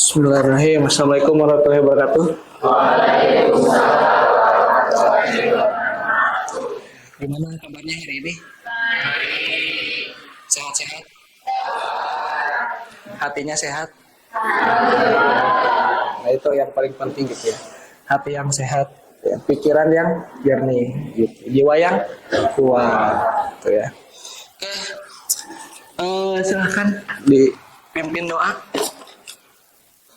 Bismillahirrahmanirrahim. Assalamualaikum warahmatullahi wabarakatuh. Gimana kabarnya hari ini? Sehat-sehat? Hatinya sehat? Nah itu yang paling penting gitu ya. Hati yang sehat, ya. Pikiran yang jernih, gitu. Jiwa yang kuat, gitu ya. Oke, silahkan dipimpin doa.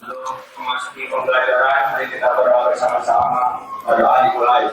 Sebelum memasuki pembelajaran, mari kita berdoa bersama-sama. Berdoa dimulai.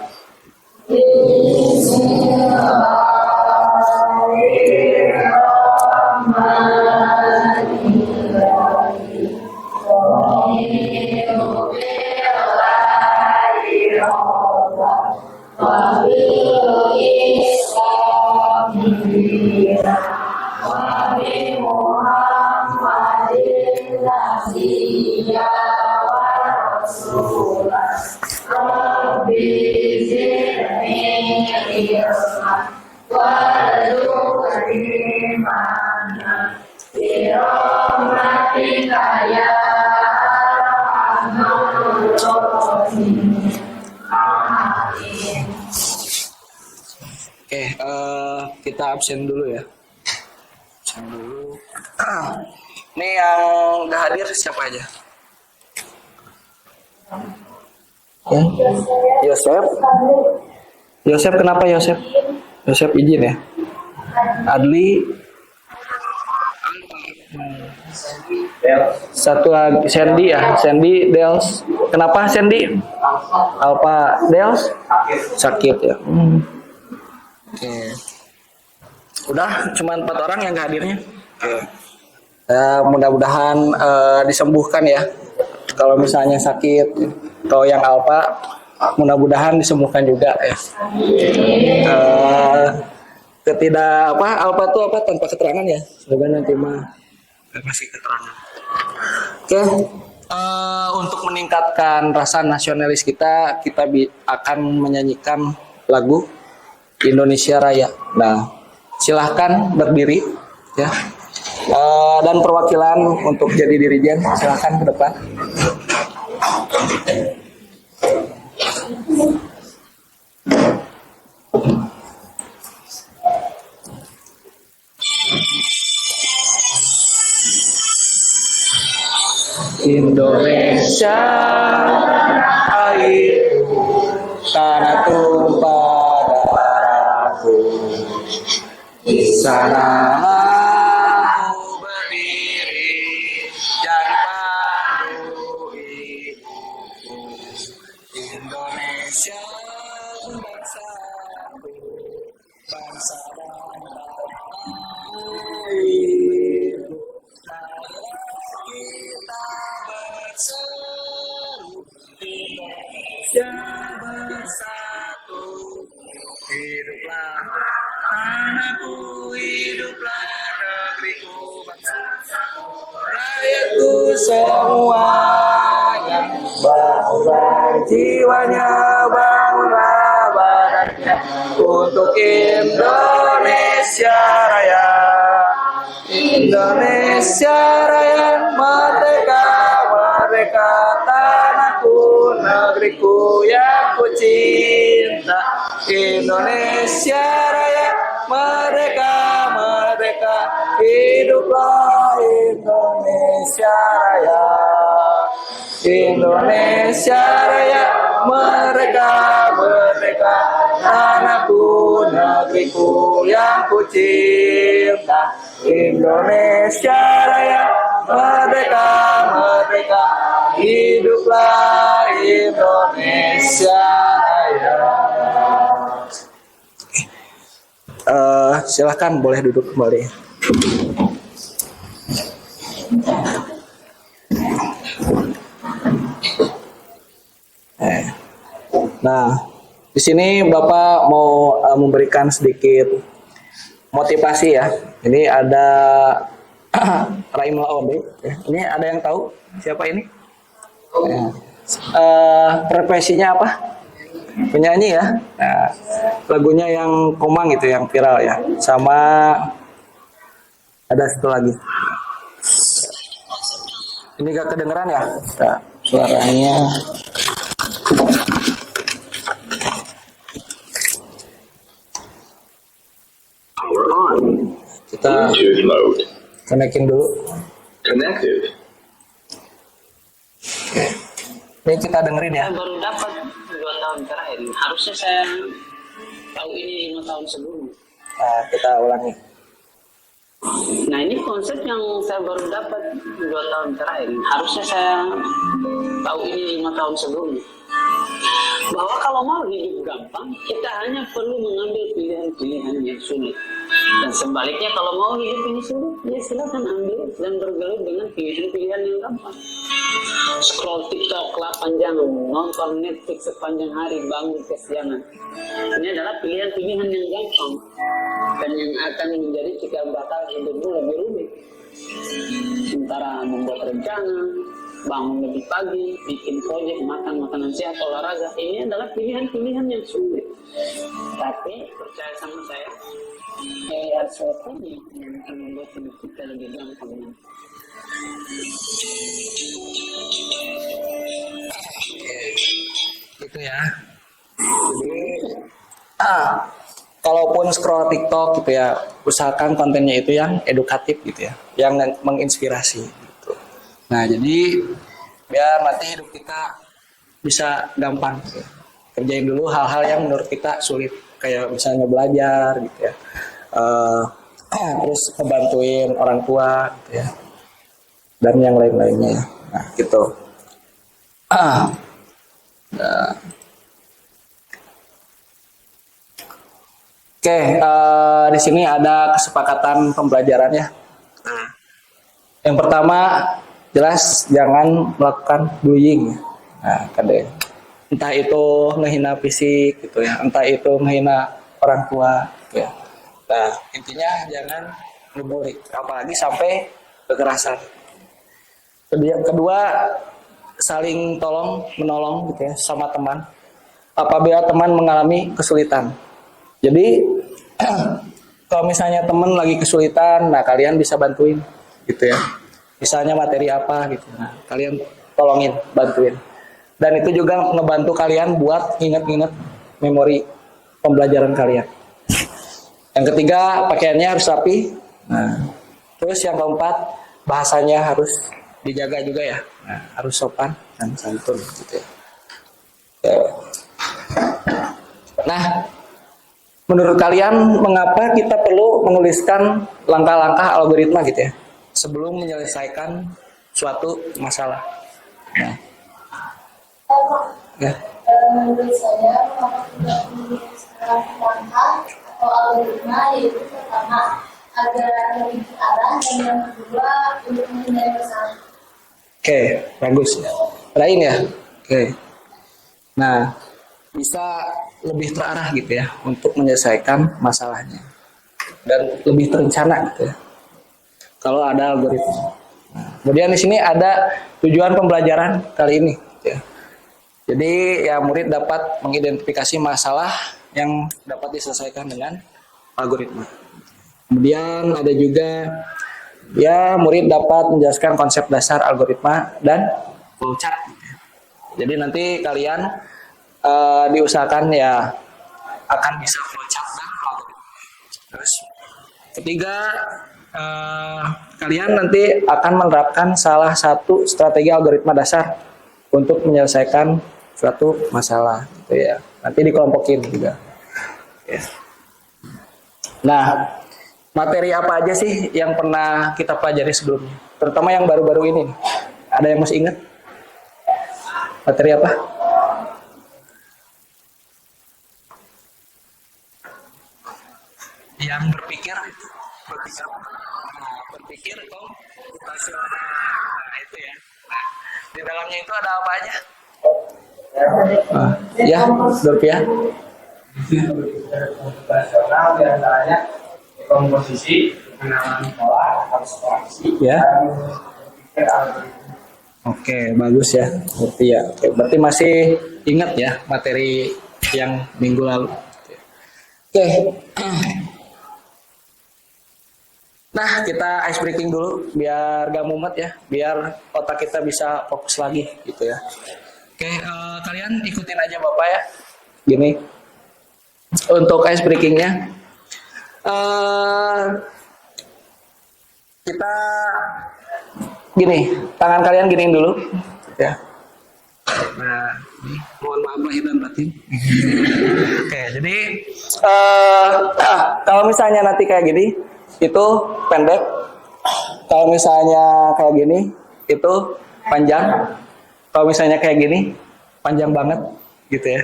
Oke, kita absen dulu ya. Absen dulu. Ini yang nggak hadir siapa aja? Ya. Yosef. Yosef kenapa Yosef? Yosef izin ya. Adli. Satu lagi Sandy ya. Sandy Dels. Kenapa Sandy? Alpa Dels sakit ya. Oke. Udah cuma 4 orang yang nggak hadirnya. Oke. Mudah-mudahan disembuhkan ya. Kalau misalnya sakit atau yang Alpa, mudah-mudahan disembuhkan juga ya. Alpa tuh apa tanpa keterangan ya. Semoga nanti mah kasih keterangan. Oke. Untuk meningkatkan rasa nasionalis kita akan menyanyikan lagu Indonesia Raya. Nah, silahkan berdiri ya. Dan perwakilan untuk jadi dirijen silahkan ke depan. Indonesia air tanah tumpah darahku, di sana aku berdiri dan pandu ibuku. Indonesia bangsaku, bangsa dan tanah airku. Kita berseru, Indonesia bersatu. Hiduplah anakku, hiduplah negeriku, bangsaku, rakyatku semuanya. Bangunlah jiwanya, bangunlah badannya untuk Indonesia Raya. Indonesia Raya, merdeka, merdeka tanahku, negeriku yang ku cinta. Indonesia Raya, merdeka, merdeka, hiduplah Indonesia Raya. Indonesia Raya, merdeka, merdeka, tanahku, negeriku yang ku cinta. Indonesia Raya, merdeka, merdeka, hiduplah Indonesia Raya. Silahkan boleh duduk kembali. Nah, di sini Bapak mau memberikan sedikit motivasi ya. Ini ada Raimul Aobe. Ini ada yang tahu siapa ini? Profesinya apa? Penyanyi ya. Nah, lagunya yang Komang itu yang viral ya. Sama ada satu lagi. Ini gak kedengeran ya? Nah, suaranya. Power on. Kita Bluetooth mode. konekin dulu. Connected. Ini kita dengerin ya. Saya baru dapat 2 tahun terakhir. Harusnya saya tahu ini 5 tahun sebelumnya. Nah, kita ulangi. Nah ini konsep yang saya baru dapat 2 tahun terakhir. Harusnya saya tahu ini 5 tahun sebelumnya. Bahwa kalau mau hidup gampang, kita hanya perlu mengambil pilihan-pilihan yang sulit. Dan sebaliknya kalau mau hidup ini sulit, ya silakan ambil dan bergelut dengan pilihan-pilihan yang gampang. Scroll TikTok 8 jam, nonton Netflix sepanjang hari, bangun kesiangan. Ini adalah pilihan-pilihan yang gampang dan yang akan menjadi cikal bakal hidupmu lebih rumit. Sementara membuat rencana, bangun lebih pagi, bikin proyek, makan makanan sehat, olahraga, ini adalah pilihan-pilihan yang sulit. Tapi percaya sama saya, ada sesuatu yang akan membuat hidup kita lebih gampang. Gitu ya. Jadi, kalaupun scroll TikTok gitu ya, usahakan kontennya itu yang edukatif gitu ya, yang menginspirasi gitu. Nah, jadi biar nanti hidup kita bisa gampang gitu. Kerjain dulu hal-hal yang menurut kita sulit, kayak misalnya belajar gitu ya. Terus ngebantuin orang tua gitu ya. Dan yang lain-lainnya. Nah, gitu. Nah. Oke, di sini ada kesepakatan pembelajaran ya. Yang pertama, jelas jangan melakukan bullying. Nah, kan deh. Entah itu menghina fisik gitu ya, entah itu menghina orang tua gitu ya. Nah, intinya jangan ngebully, apalagi sampai kekerasan. Kedua, saling tolong menolong gitu ya sama teman apabila teman mengalami kesulitan. Jadi kalau misalnya teman lagi kesulitan, nah kalian bisa bantuin gitu ya. Misalnya materi apa gitu, nah kalian tolongin, bantuin. Dan itu juga ngebantu kalian buat inget-inget memori pembelajaran kalian. Yang ketiga, pakaiannya harus rapi. Nah, terus yang keempat, bahasanya harus dijaga juga ya. Nah, harus sopan dan santun gitu ya. Nah, menurut kalian mengapa kita perlu menuliskan langkah-langkah algoritma gitu ya sebelum menyelesaikan suatu masalah? Nah, ya. Menurut saya, mengapa tidak menuliskan langkah atau algoritma, yaitu pertama agar lebih terarah dan yang kedua untuk menghindari masalah. Oke, bagus ya. Lain ya. Oke. Nah, bisa lebih terarah gitu ya untuk menyelesaikan masalahnya dan lebih terencana gitu ya. Kalau ada algoritma. Nah, kemudian di sini ada tujuan pembelajaran kali ini. Gitu ya. Jadi ya murid dapat mengidentifikasi masalah yang dapat diselesaikan dengan algoritma. Kemudian ada juga ya murid dapat menjelaskan konsep dasar algoritma dan flowchart. Jadi nanti kalian diusahakan ya akan bisa flowchart dan algoritma. Terus ketiga, kalian nanti akan menerapkan salah satu strategi algoritma dasar untuk menyelesaikan suatu masalah gitu ya. Nanti dikelompokin juga. Ya. Nah, materi apa aja sih yang pernah kita pelajari sebelumnya? Terutama yang baru-baru ini. Ada yang masih ingat? Materi apa? Yang berpikir berpikir komputasional. Nah, itu ya. Nah, di dalamnya itu ada apa aja? Ya, Dorpia. Komputasional diantaranya komposisi, pengenalan pola, abstraksi, Ya. dan berpikir algoritma. Oke, bagus ya. Berarti ya. Oke, berarti masih ingat ya materi yang minggu lalu. Oke. Nah, kita ice breaking dulu biar gak mumet ya, biar otak kita bisa fokus lagi gitu ya. Oke, kalian ikutin aja Bapak ya. Gini. Untuk ice breakingnya, kita gini, tangan kalian giniin dulu ya. Nah, mohon maaf lahir dan batin. Oke, jadi kalau misalnya nanti kayak gini, itu pendek. Kalau misalnya kayak gini, itu panjang. Kalau misalnya kayak gini, panjang banget, gitu ya.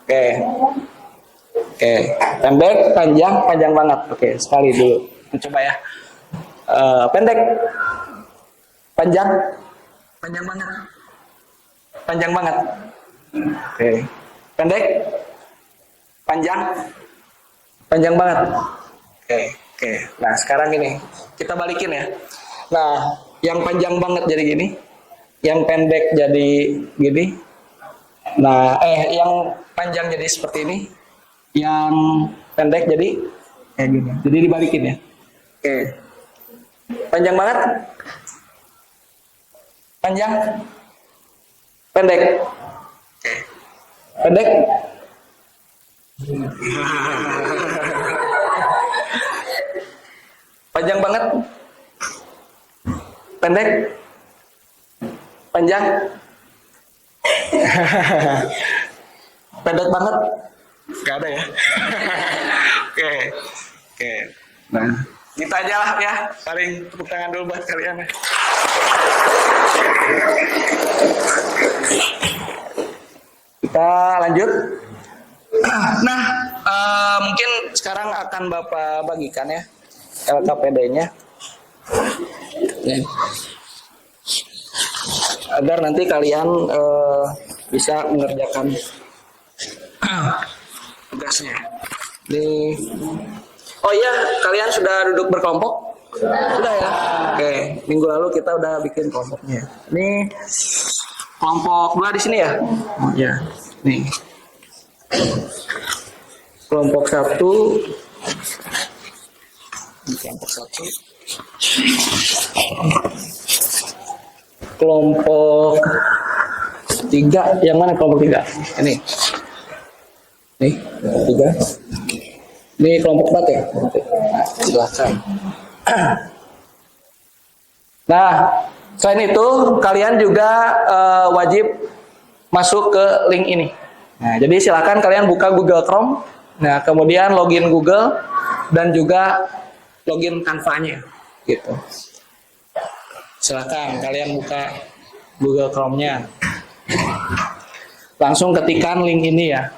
Oke, oke, pendek, panjang, panjang banget. Oke, sekali dulu. Coba ya. Pendek, panjang, panjang banget. Panjang banget. Oke. Pendek. Panjang. Panjang banget. Oke, oke. Nah, sekarang ini kita balikin ya. Nah, yang panjang banget jadi gini. Yang pendek jadi gini. Nah, yang panjang jadi seperti ini. Yang pendek jadi kayak gini. Jadi dibalikin ya. Oke. Panjang banget. Panjang. Pendek. Oke. Pendek. Panjang banget. Pendek. Panjang. Pendek banget. Gak ada ya. Oke. Oke. Nah, kita aja lah ya. Paling tepuk tangan dulu buat kalian ya. Kita lanjut. Nah, mungkin sekarang akan Bapak bagikan ya LKPD-nya. Agar nanti kalian bisa mengerjakan tugasnya. Oh iya, kalian sudah duduk berkelompok? Sudah ya? Oke, minggu lalu kita udah bikin kelompoknya. Ini kelompok dua di sini ya? Oh ya, nih. Kelompok satu. Kelompok satu. Kelompok tiga. Yang mana kelompok tiga? Ini. Nih, tiga. Ini kelompok 4 ya? Nah, silakan. Nah, selain itu kalian juga wajib masuk ke link ini. Nah, jadi silakan kalian buka Google Chrome. Nah, kemudian login Google dan juga login Canva-nya gitu. Silakan kalian buka Google Chrome-nya. Langsung ketikkan link ini ya.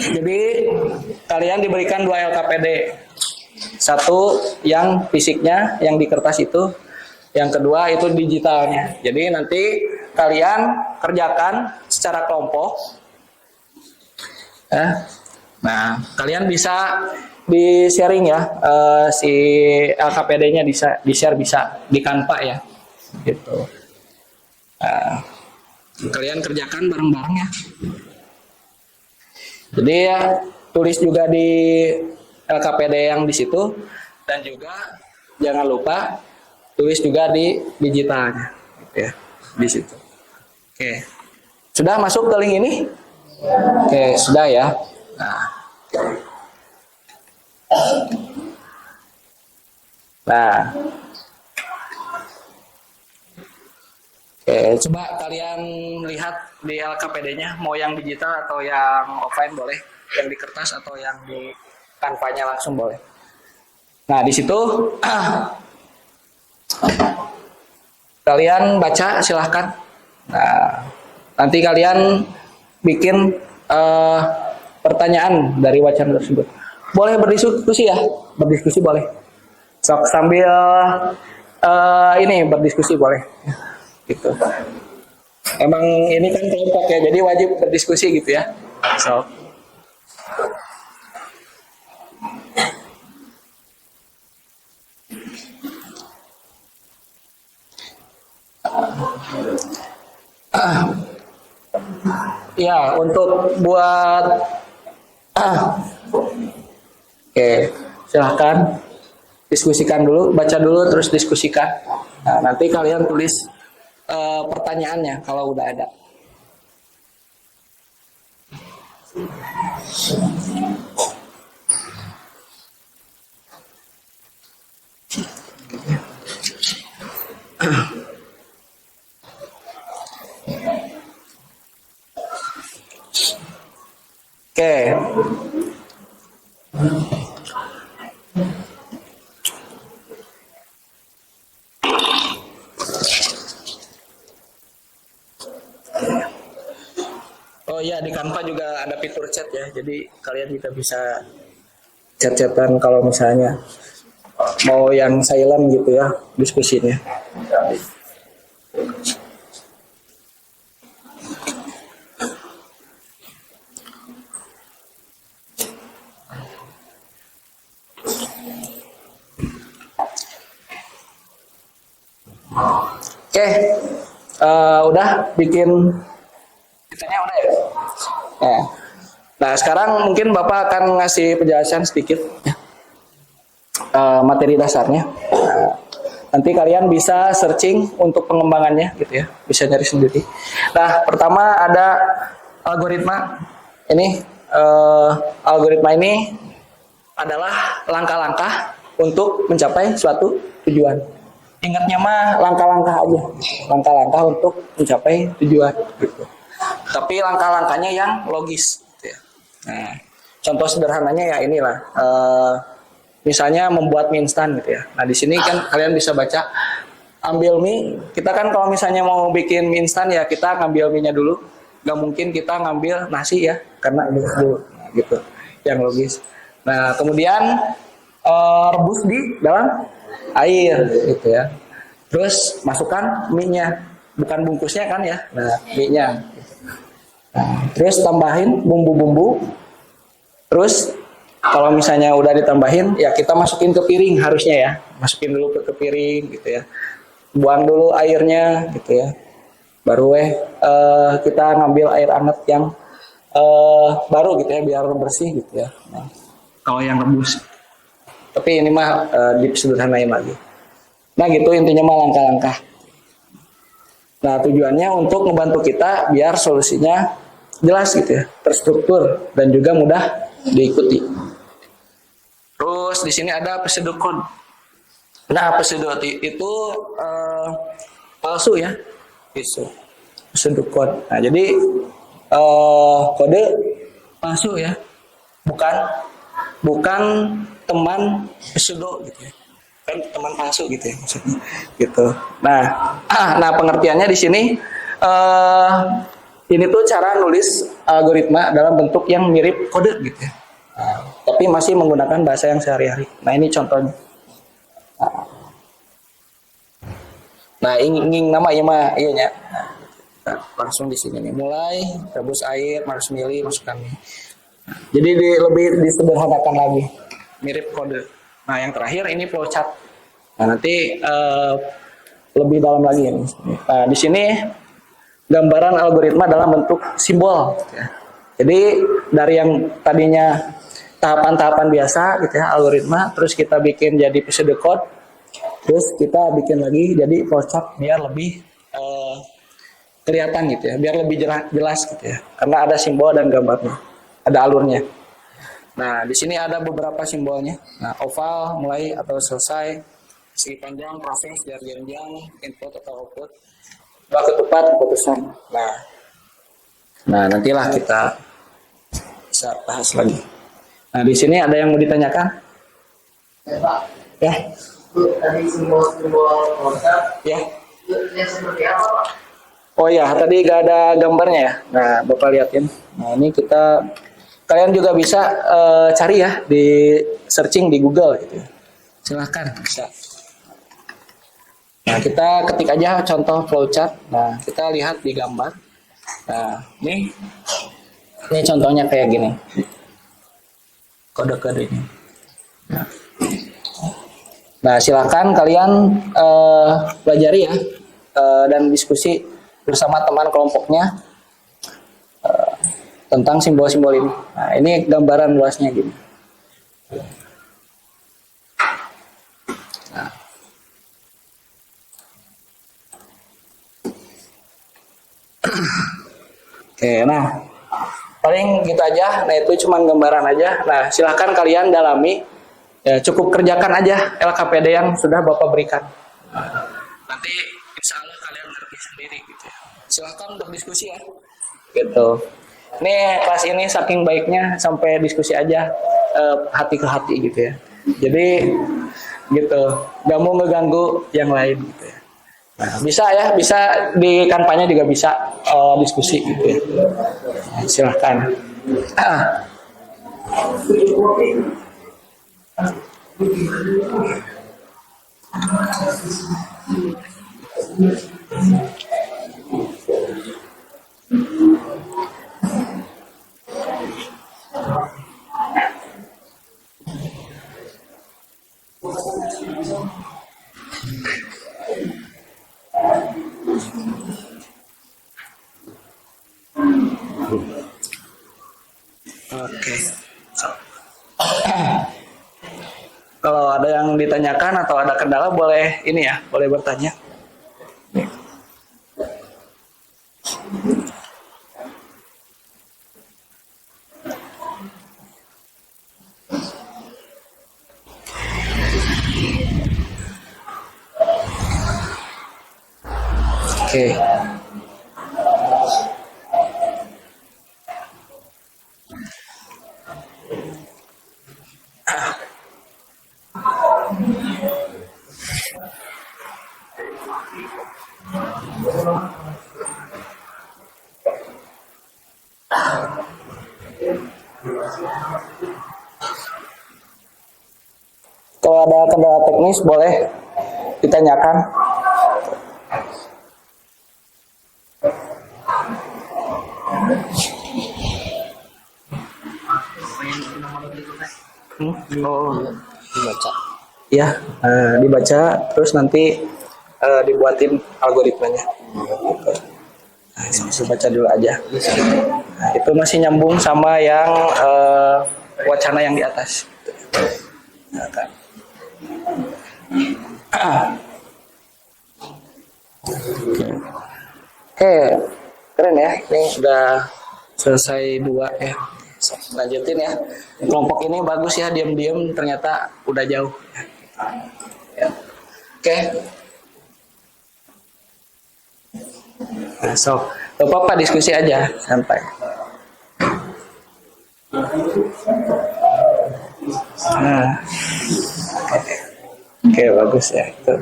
Jadi kalian diberikan 2 LKPD. Satu yang fisiknya, yang di kertas itu. Yang kedua itu digitalnya. Jadi nanti kalian kerjakan secara kelompok. Nah, kalian bisa di-sharing ya. Si LKPD-nya di-share bisa di Canva ya. Gitu. Nah, kalian kerjakan bareng-bareng ya. Jadi ya tulis juga di LKPD yang di situ dan juga jangan lupa tulis juga di digitalnya, gitu ya, di situ. Oke, sudah masuk ke link ini? Oke, sudah ya. Nah. Oke, coba kalian lihat di LKPD-nya mau yang digital atau yang offline boleh, yang di kertas atau yang di Canva-nya langsung boleh. Nah, di situ kalian baca silahkan. Nah, nanti kalian bikin pertanyaan dari wacana tersebut. Boleh berdiskusi ya, berdiskusi boleh. Sambil ini berdiskusi boleh. Gitu. Emang ini kan kelompok ya, jadi wajib berdiskusi gitu ya. So. Ya, untuk buat Oke, silahkan diskusikan dulu, baca dulu terus diskusikan. Nah, nanti kalian tulis pertanyaannya kalau udah ada. Oke. Oh iya, di Canva juga ada fitur chat ya. Jadi kalian juga bisa chat-chatan kalau misalnya mau yang silent gitu ya diskusinya. Oke, udah bikin kitanya udah ya. Nah, sekarang mungkin Bapak akan ngasih penjelasan sedikit ya. Materi dasarnya. Nanti kalian bisa searching untuk pengembangannya gitu ya, bisa nyari sendiri. Nah, pertama ada algoritma. Ini algoritma ini adalah langkah-langkah untuk mencapai suatu tujuan. Ingatnya mah langkah-langkah aja, langkah-langkah untuk mencapai tujuan gitu. Tapi langkah-langkahnya yang logis gitu ya. Nah, contoh sederhananya ya inilah misalnya membuat mie instan gitu ya. Nah, di sini kan kalian bisa baca ambil mie. Kita kan kalau misalnya mau bikin mie instan ya kita ngambil mie-nya dulu. Gak mungkin kita ngambil nasi ya karena ini dulu nah, gitu. Yang logis. Nah, kemudian rebus di dalam air gitu ya. Terus masukkan mie-nya, bukan bungkusnya kan ya. Nah, mie-nya. Nah, terus tambahin bumbu-bumbu. Terus kalau misalnya udah ditambahin, ya kita masukin ke piring harusnya ya. Masukin dulu ke piring gitu ya. Buang dulu airnya gitu ya. Baru kita ngambil air hangat yang baru gitu ya, biar bersih gitu ya. Nah, kalau yang rebus. Tapi ini mah disederhanain lagi. Nah gitu intinya mah langkah-langkah. Nah tujuannya untuk membantu kita biar solusinya jelas gitu ya, terstruktur dan juga mudah diikuti. Terus di sini ada pseudocode. Nah pseudocode itu palsu ya, pseudocode. Nah jadi kode palsu ya, bukan teman pseudo gitu ya, kan teman palsu gitu ya maksudnya gitu. Nah pengertiannya di sini ini tuh cara nulis algoritma dalam bentuk yang mirip kode gitu ya. Tapi masih menggunakan bahasa yang sehari-hari. Nah ini contohnya. Nah ingin namanya mah iya. Nah, langsung di sini nih mulai rebus air, masukkan. Jadi lebih disederhanakan lagi, mirip kode. Nah yang terakhir ini flowchart. Nah nanti lebih dalam lagi ini. Nah di sini gambaran algoritma dalam bentuk simbol. Ya. Jadi dari yang tadinya tahapan-tahapan biasa gitu ya algoritma, terus kita bikin jadi pseudocode, terus kita bikin lagi jadi flowchart biar lebih kelihatan gitu ya, biar lebih jelas gitu ya, karena ada simbol dan gambarnya, ada alurnya. Nah di sini ada beberapa simbolnya. Nah oval mulai atau selesai, segi panjang, proses, jenjang, input atau output, dua ketupat, keputusan. Nah nantilah kita bisa bahas lagi. Nah di sini ada yang mau ditanyakan? Ya Pak. Ya. Tadi simbol-simbol konsep. Ya. Yang seperti apa Pak? Oh ya, tadi gak ada gambarnya ya. Nah, Bapak liatin. Nah, ini kalian juga bisa cari ya di searching di Google gitu. Silahkan bisa. Nah, kita ketik aja contoh flowchart. Nah, kita lihat di gambar. Nah, ini contohnya kayak gini. Kode-kodenya. Nah, silakan kalian pelajari ya dan diskusi bersama teman kelompoknya. tentang simbol-simbol ini. Nah, ini gambaran luasnya gini. Nah. Oke, nah paling gitu aja. Nah itu cuma gambaran aja. Nah silahkan kalian dalami. Ya, cukup kerjakan aja LKPD yang sudah Bapak berikan. Nanti insya Allah kalian ngerti sendiri gitu ya. Silahkan berdiskusi ya. Gitu. Ini kelas ini saking baiknya sampai diskusi aja hati ke hati gitu ya. Jadi gitu, gak mau ngeganggu yang lain gitu ya. Nah, bisa ya, bisa di kampanye juga bisa diskusi gitu ya. Nah, silahkan. Oke. Kalau ada yang ditanyakan atau ada kendala boleh ini ya, boleh bertanya. Oke. Kalau ada kendala teknis boleh ditanyakan. Oh, Dibaca. ya, dibaca terus nanti dibuatin algoritmanya. Nah, ini baca dulu aja. Nah, itu masih nyambung sama yang wacana yang di atas. Nah, kan. Oke, keren ya. Ini udah selesai 2 ya. Lanjutin ya. Kelompok ini bagus ya, diam-diam ternyata udah jauh. Ya. Oke. Nah, so, gak apa-apa diskusi aja, santai. Nah. Oke, bagus ya. Itu.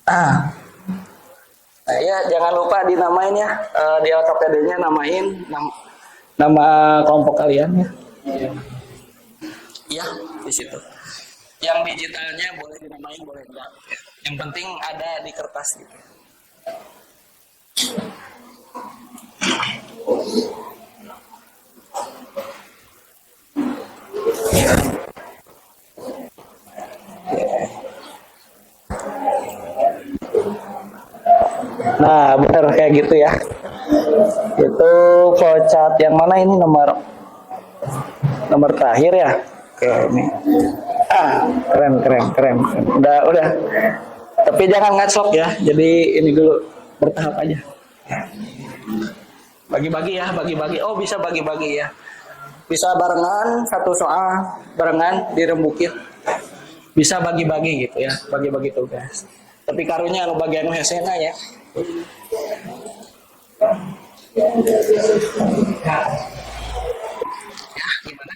Nah, ya jangan lupa dinamain ya, di LKPD-nya namain nama kelompok kalian ya. Iya, di situ. Yang digitalnya boleh dinamain, boleh enggak. Yang penting ada di kertas gitu. Nah, benar kayak gitu ya. Itu flowchart yang mana ini nomor terakhir ya. Oke, ini. Keren. Udah. Tapi jangan ngaclok ya. Jadi ini dulu bertahap aja. Bagi-bagi ya, bagi-bagi. Oh, bisa bagi-bagi ya. Bisa barengan satu soal, barengan dirembukin. Bisa bagi-bagi gitu ya, bagi-bagi tugas. Tapi karunya anu bagian hesena ya. Ya, gimana?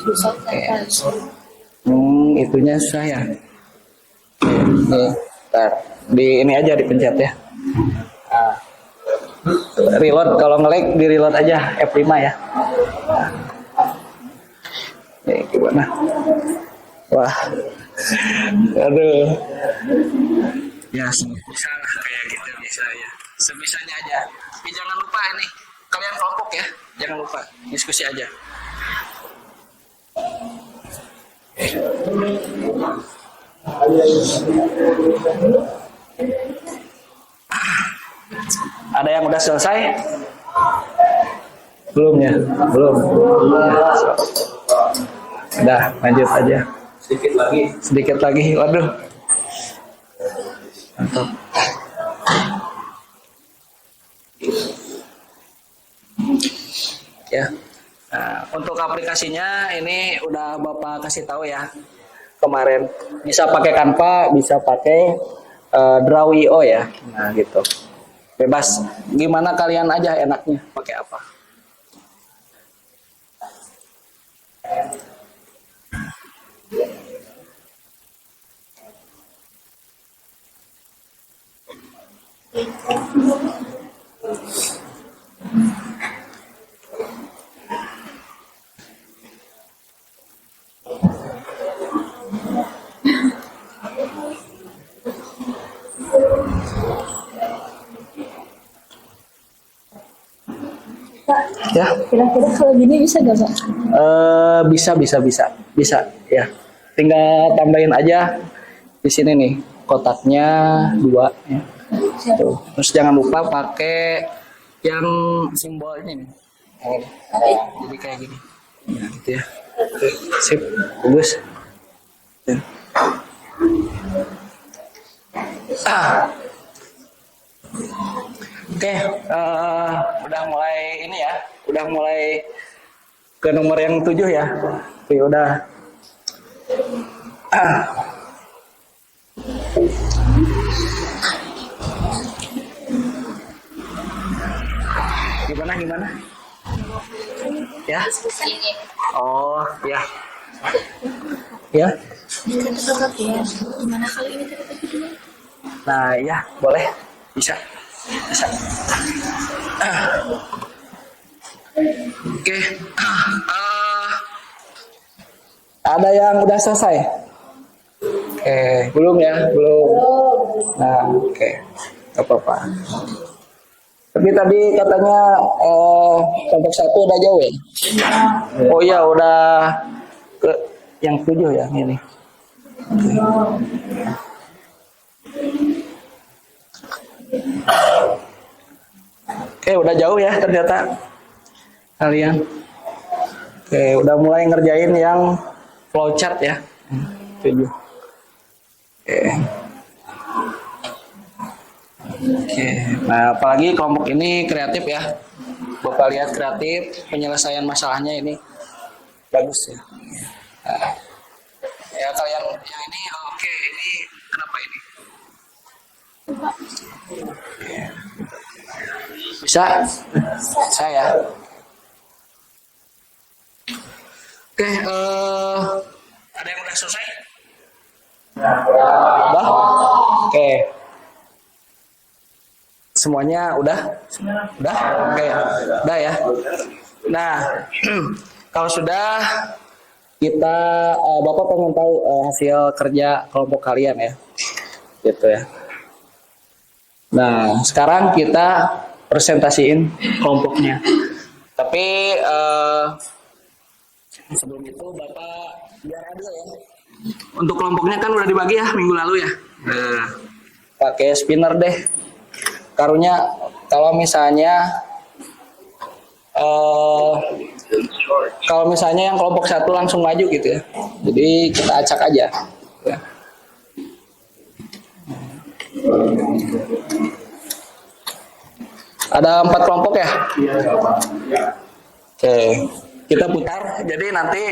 Susah kan? Itunya susah ya. Nih, ntar. Ini aja dipencet ya. Reload, kalau nge-lag di reload aja F5 ya. Nih, gimana? Wah. Aduh. Ya, bisa lah kayak gitu bisa ya. Sebisanya aja. Tapi jangan lupa ini, kalian kelompok ya. Jangan lupa diskusi aja. Ada yang udah selesai? Belum ya? Belum. Udah, lanjut aja. Sedikit lagi. Waduh. Mantap. Ya. Nah, untuk aplikasinya ini udah Bapak kasih tahu ya kemarin. Bisa pakai Canva, bisa pakai Draw.io ya. Nah, gitu. Bebas. Gimana kalian aja enaknya pakai apa? Ya. Kira-kira kalau gini bisa gak Pak? Bisa ya. Tinggal tambahin aja di sini nih kotaknya 2 ya. Tuh. Terus jangan lupa pakai yang simbol ini nih. Jadi kayak gini. Nah, gitu ya. Sip, bagus. Ya. Oke, udah mulai ini ya, udah mulai ke nomor yang 7 ya. Oke, udah. Gimana? Ya? Oh, ya. Ya? Gimana kalau ini teka-teki dulu? Nah, ya, boleh. Bisa. Oke. Ada yang udah selesai? Oke, belum ya? Belum. Nah, oke. Gak apa-apa. Tapi tadi katanya kelompok 1 udah jauh ya? Oh iya, udah ke yang 7 ya ini. Oke, udah jauh ya ternyata kalian. Oke, udah mulai ngerjain yang flowchart ya. 7. Oke. Nah, apalagi kelompok ini kreatif ya. Bapak lihat kreatif, penyelesaian masalahnya ini bagus ya. Nah, ya kalian yang ini oke, ini kenapa ini? Bisa ya. Oke, ada yang udah selesai? Udah? Oke. Semuanya udah? Oke, udah ya. Nah, kalau sudah kita Bapak pengen tahu hasil kerja kelompok kalian ya. Gitu ya. Nah, sekarang kita presentasiin kelompoknya. Tapi sebelum itu Bapak biar adil ya. Untuk kelompoknya kan udah dibagi ya minggu lalu ya. Nah, pakai spinner deh. Karunya kalau misalnya yang kelompok 1 langsung maju gitu ya. Jadi kita acak aja. Ya. Ada 4 kelompok ya? Oke, kita putar. Jadi nanti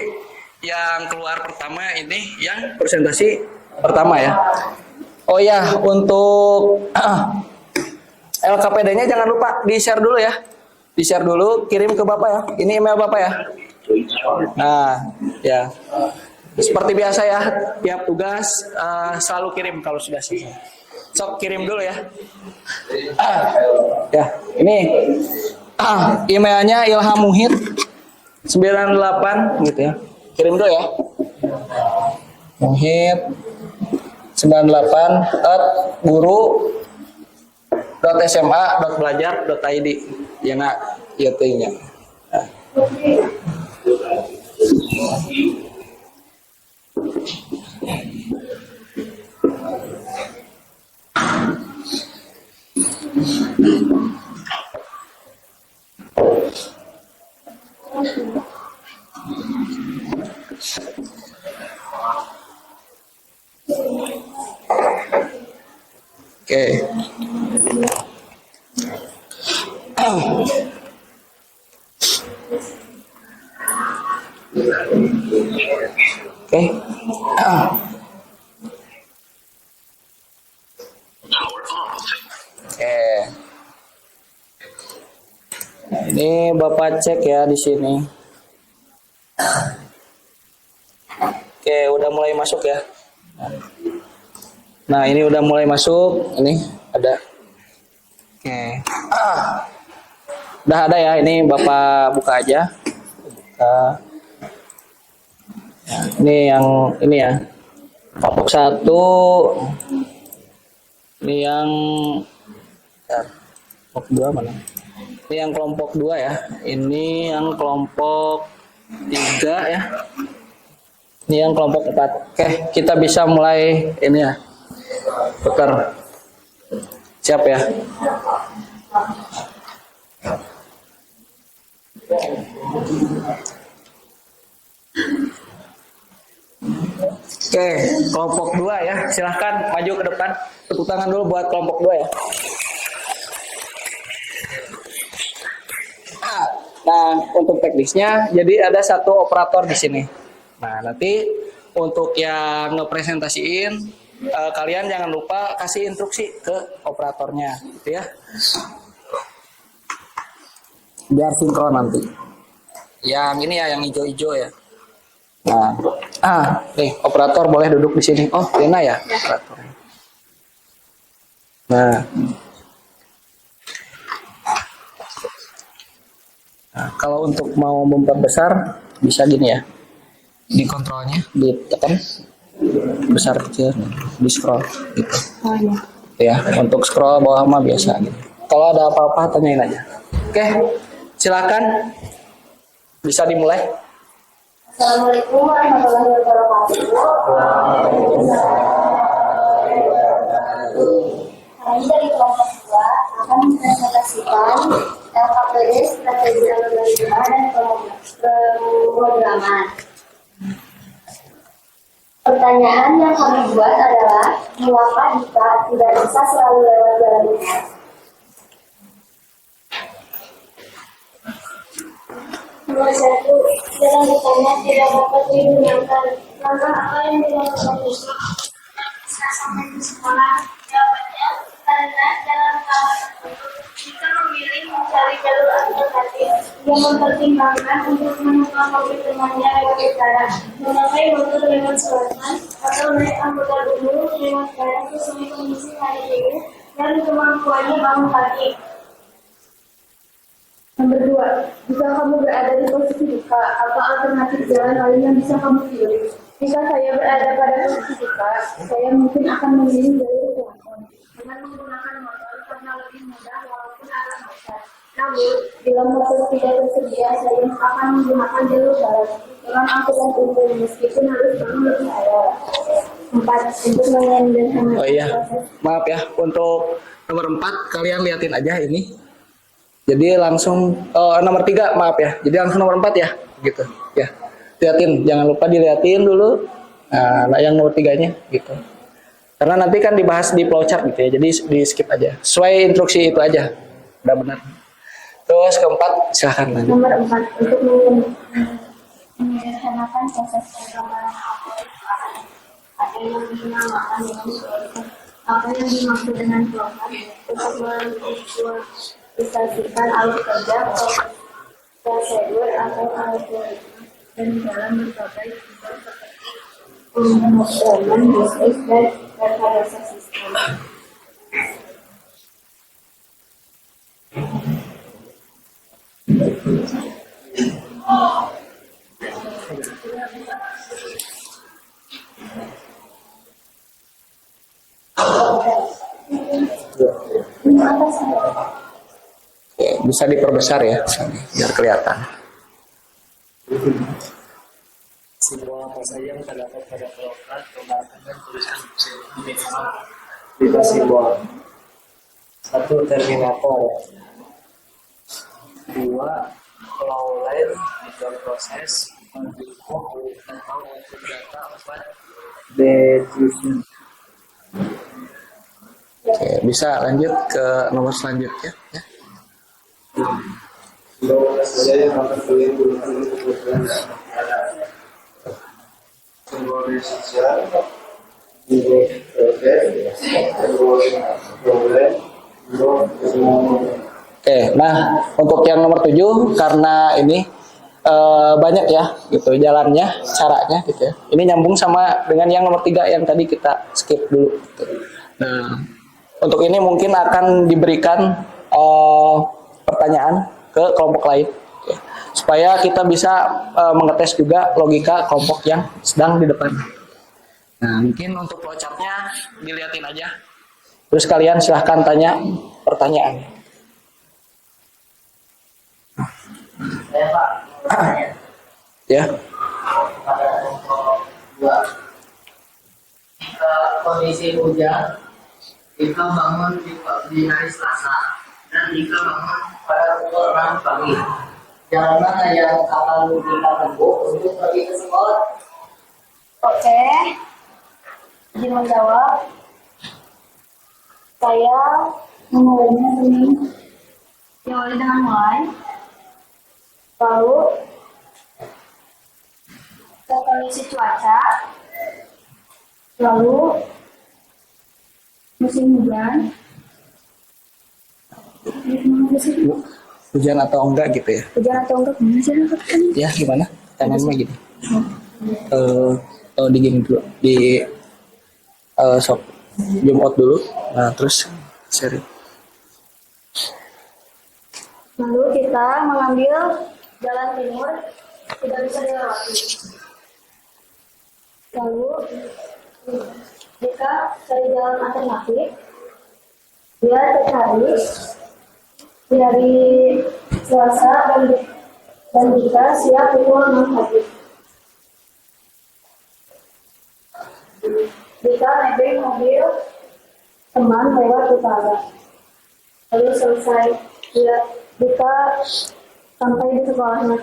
yang keluar pertama ini yang presentasi pertama ya. Oh ya, untuk LKPD-nya jangan lupa di-share dulu ya. Di-share dulu, kirim ke Bapak ya. Ini email Bapak ya. Nah, ya. Seperti biasa ya, tiap tugas selalu kirim kalau sudah selesai. Sok kirim dulu ya. Ya, ini emailnya Ilham Muhid 98 gitu ya. Kirim dulu ya. Muhid 98@guru.sma.belajar.id ya nggak YT-nya. Oke. Oke. Oke. Nah, ini Bapak cek ya di sini. Oke, udah mulai masuk ya. Nah, ini udah mulai masuk. Ini ada. Oke. Udah ada ya. Ini Bapak buka aja. Buka. Nah, ini yang ini ya. Kelompok 1. Ini yang kelompok 2 mana? Ini yang kelompok 2 ya. Ini yang kelompok 3 ya. Ini yang kelompok 4. Oke, kita bisa mulai ini ya. Tukar. Siap ya. Oke, kelompok 2 ya. Silahkan maju ke depan. Tepuk tangan dulu buat kelompok 2 ya. Nah, untuk teknisnya, jadi ada satu operator di sini. Nah, nanti untuk yang ngepresentasiin, kalian jangan lupa kasih instruksi ke operatornya, gitu ya. Biar sinkron nanti. Yang ini ya, yang hijau-hijau ya. Nah, nih operator boleh duduk di sini. Oh, Lina ya, operator. Nah, kalau untuk mau memperbesar bisa gini ya. Di kontrolnya ditekan besar kecil, di scroll gitu. Oh iya. Ya, untuk scroll bawah mah biasa gitu. Kalau ada apa-apa tanyain aja. Oke, silakan bisa dimulai. Assalamualaikum warahmatullahi wabarakatuh. Kami dari kelompok 2 akan mempresentasikan LKPD strategi algoritma dan pemrograman. Pertanyaan yang kami buat adalah, mengapa jika tidak bisa selalu lewat jalan lintas? Nomor 1, jalan depannya tidak dapat digunakan. Langkah apa yang dilakukan besok? Bisa sampai ke sekolah? Jawabannya, karena jalan utama tertutup. Jika memilih mencari jalur alternatif, dia mempertimbangkan untuk menumpang mobil temannya lewat utara, memakai motor lewat selatan, atau naik angkutan umum lewat barat sesuai kondisi hari ini dan kemampuannya bangun pagi. Nomor 2, jika kamu berada di posisi duka, apa alternatif jalan lain yang bisa kamu pilih? Jika saya berada pada posisi duka, saya mungkin akan memilih jalur selatan dengan menggunakan motor karena lebih mudah walaupun agak macet. Namun, bila motor tidak tersedia, saya akan menggunakan jalur barat dengan angkutan umum meskipun harus bangun lebih awal. 4, untuk menyederhanakan Oh iya, proses. maaf ya. Untuk nomor 4 kalian liatin aja ini. Jadi langsung nomor 3 maaf ya. Jadi langsung nomor 4 ya, gitu. Ya, liatin. Jangan lupa diliatin dulu. Nah, yang nomor 3-nya gitu. Karena nanti kan dibahas di flowchart gitu ya. Jadi di skip aja. Sesuai instruksi itu aja. Udah benar. Terus keempat silahkan lanjut. Nomor 4, untuk menyederhanakan proses pengembangan algoritma. Ada yang dinamakan dengan shortcut. Apa yang dimaksud dengan shortcut? Untuk memvisualisasikan alur kerja, prosedur, atau algoritma dan dalam berbagai bidang seperti pemrograman, bisnis, dan database sistem. Oke, bisa diperbesar ya, biar kelihatan. Simbol apa saja yang terdapat pada program pembahasan dan tulisan minimal 5 simbol. 1. Terminator. 2. Flow line, proses mendukung atau untuk data obat decision. Oke, bisa lanjut ke nomor selanjutnya ya. Oke, nah untuk yang nomor 7 karena ini banyak ya gitu jalannya, caranya gitu ya. Ini nyambung sama dengan yang nomor 3 yang tadi kita skip dulu. Gitu. Nah, untuk ini mungkin akan diberikan pertanyaan ke kelompok lain, ya, supaya kita bisa mengetes juga logika kelompok yang sedang di depan. Nah, mungkin untuk flowchartnya dilihatin aja. Terus kalian silahkan tanya pertanyaan. Saya Pak, bertanya. Ya. Pada kelompok 2. Jika kondisi hujan, jika bangun di hari Selasa, dan jika bangun pada pukul 6 pagi, jalan mana yang akan kita tempuh untuk pergi ke sekolah? Oke, izin menjawab. Saya memulainya Senin. Diawali dengan mulai. Lalu ke kondisi cuaca. Lalu musim hujan. Hujan atau enggak gitu ya? Hujan atau enggak gimana sih? Ya gimana? Kanannya gini. Di gini dulu. Di sok zoom out dulu. Nah terus share. Lalu kita mengambil jalan timur, tidak bisa dilewati. Lalu kita cari jalan alternatif. Dia tercari dari Selasa dan jika siap pukul 6 pagi. Jika nebeng mobil teman lewat utara. Lalu selesai. Ya, jika sampai di sekolahnya.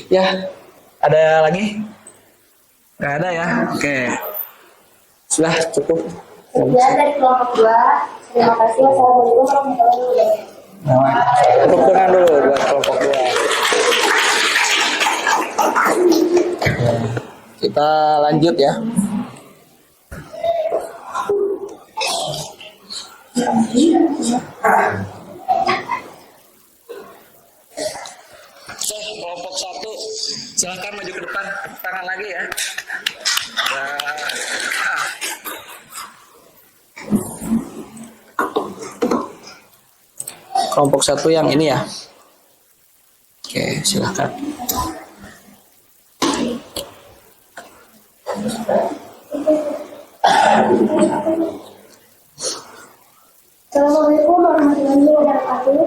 Ya, ada lagi? Nggak ada ya? Oke. Sudah cukup. Sekian dari kelompok 2. Terima kasih. Assalamualaikum warahmatullahi wabarakatuh. Nah, tepuk tangan dulu buat kelompok 2. Kita lanjut ya. Kelompok 1 silakan maju ke depan, tepuk tangan lagi ya. Kelompok 1 yang ini ya. Oke, silakan. Assalamualaikum warahmatullahi wabarakatuh.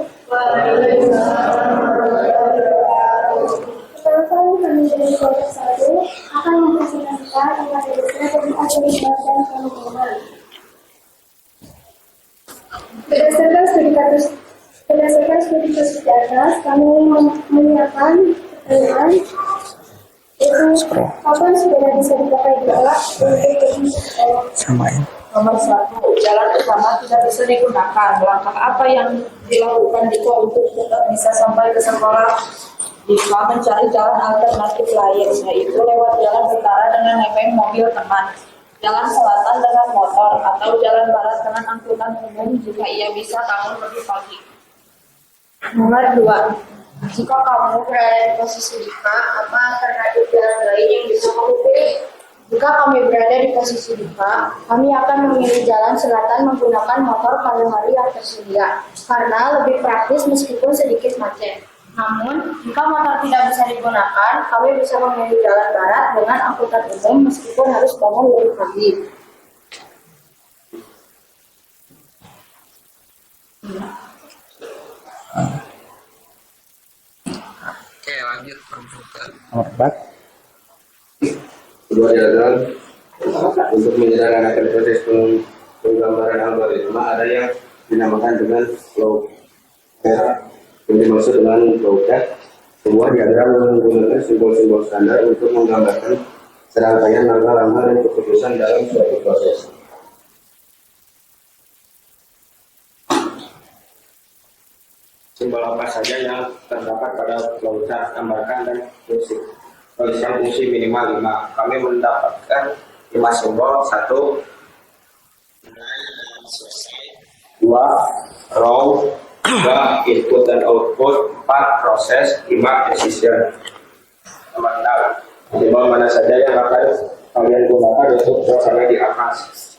Pertama kali kami dari kelompok 1 akan mempresentasikan tentang hidupnya dan aktivitas dan pengumuman. Berdasarkan studi kasus di atas, kami menyiapkan pertanyaan yaitu kapan sepeda bisa dipakai gerak untuk pergi ke sekolah. Samain. Nomor 1, jalan utama tidak bisa digunakan. Langkah apa yang dilakukan Diko untuk tetap bisa sampai ke sekolah? Diko mencari jalan alternatif lain, yaitu lewat jalan utara dengan nebeng mobil teman, jalan selatan dengan motor, atau jalan barat dengan angkutan umum jika ia bisa bangun lebih pagi. Nomor 2, jika kamu berada di posisi Dika, apa alternatif jalan lain yang bisa kamu pilih? Jika kami berada di posisi Dika, kami akan memilih jalan selatan menggunakan motor pada hari yang tersedia, karena lebih praktis meskipun sedikit macet. Namun, jika motor tidak bisa digunakan, kami bisa memilih jalan barat dengan angkutan umum meskipun harus bangun lebih pagi. Oke, lanjut nomor 4. Kedua jalan untuk menyederhanakan proses penggambaran algoritma ada yang dinamakan dengan flow chart. Yang dimaksud dengan flow chart, sebuah diagram yang menggunakan simbol-simbol standar untuk menggambarkan serangkaian langkah-langkah dan keputusan dalam suatu proses. simbol apa saja yang terdapat pada flowchart, gambarkan dan tuliskan fungsi minimal 5. Kami mendapatkan 5 simbol, 1 2 row, 3 input dan output, 4 proses, 5 decision. Nomor 6, simbol mana saja yang akan kalian gunakan untuk suasana di atas.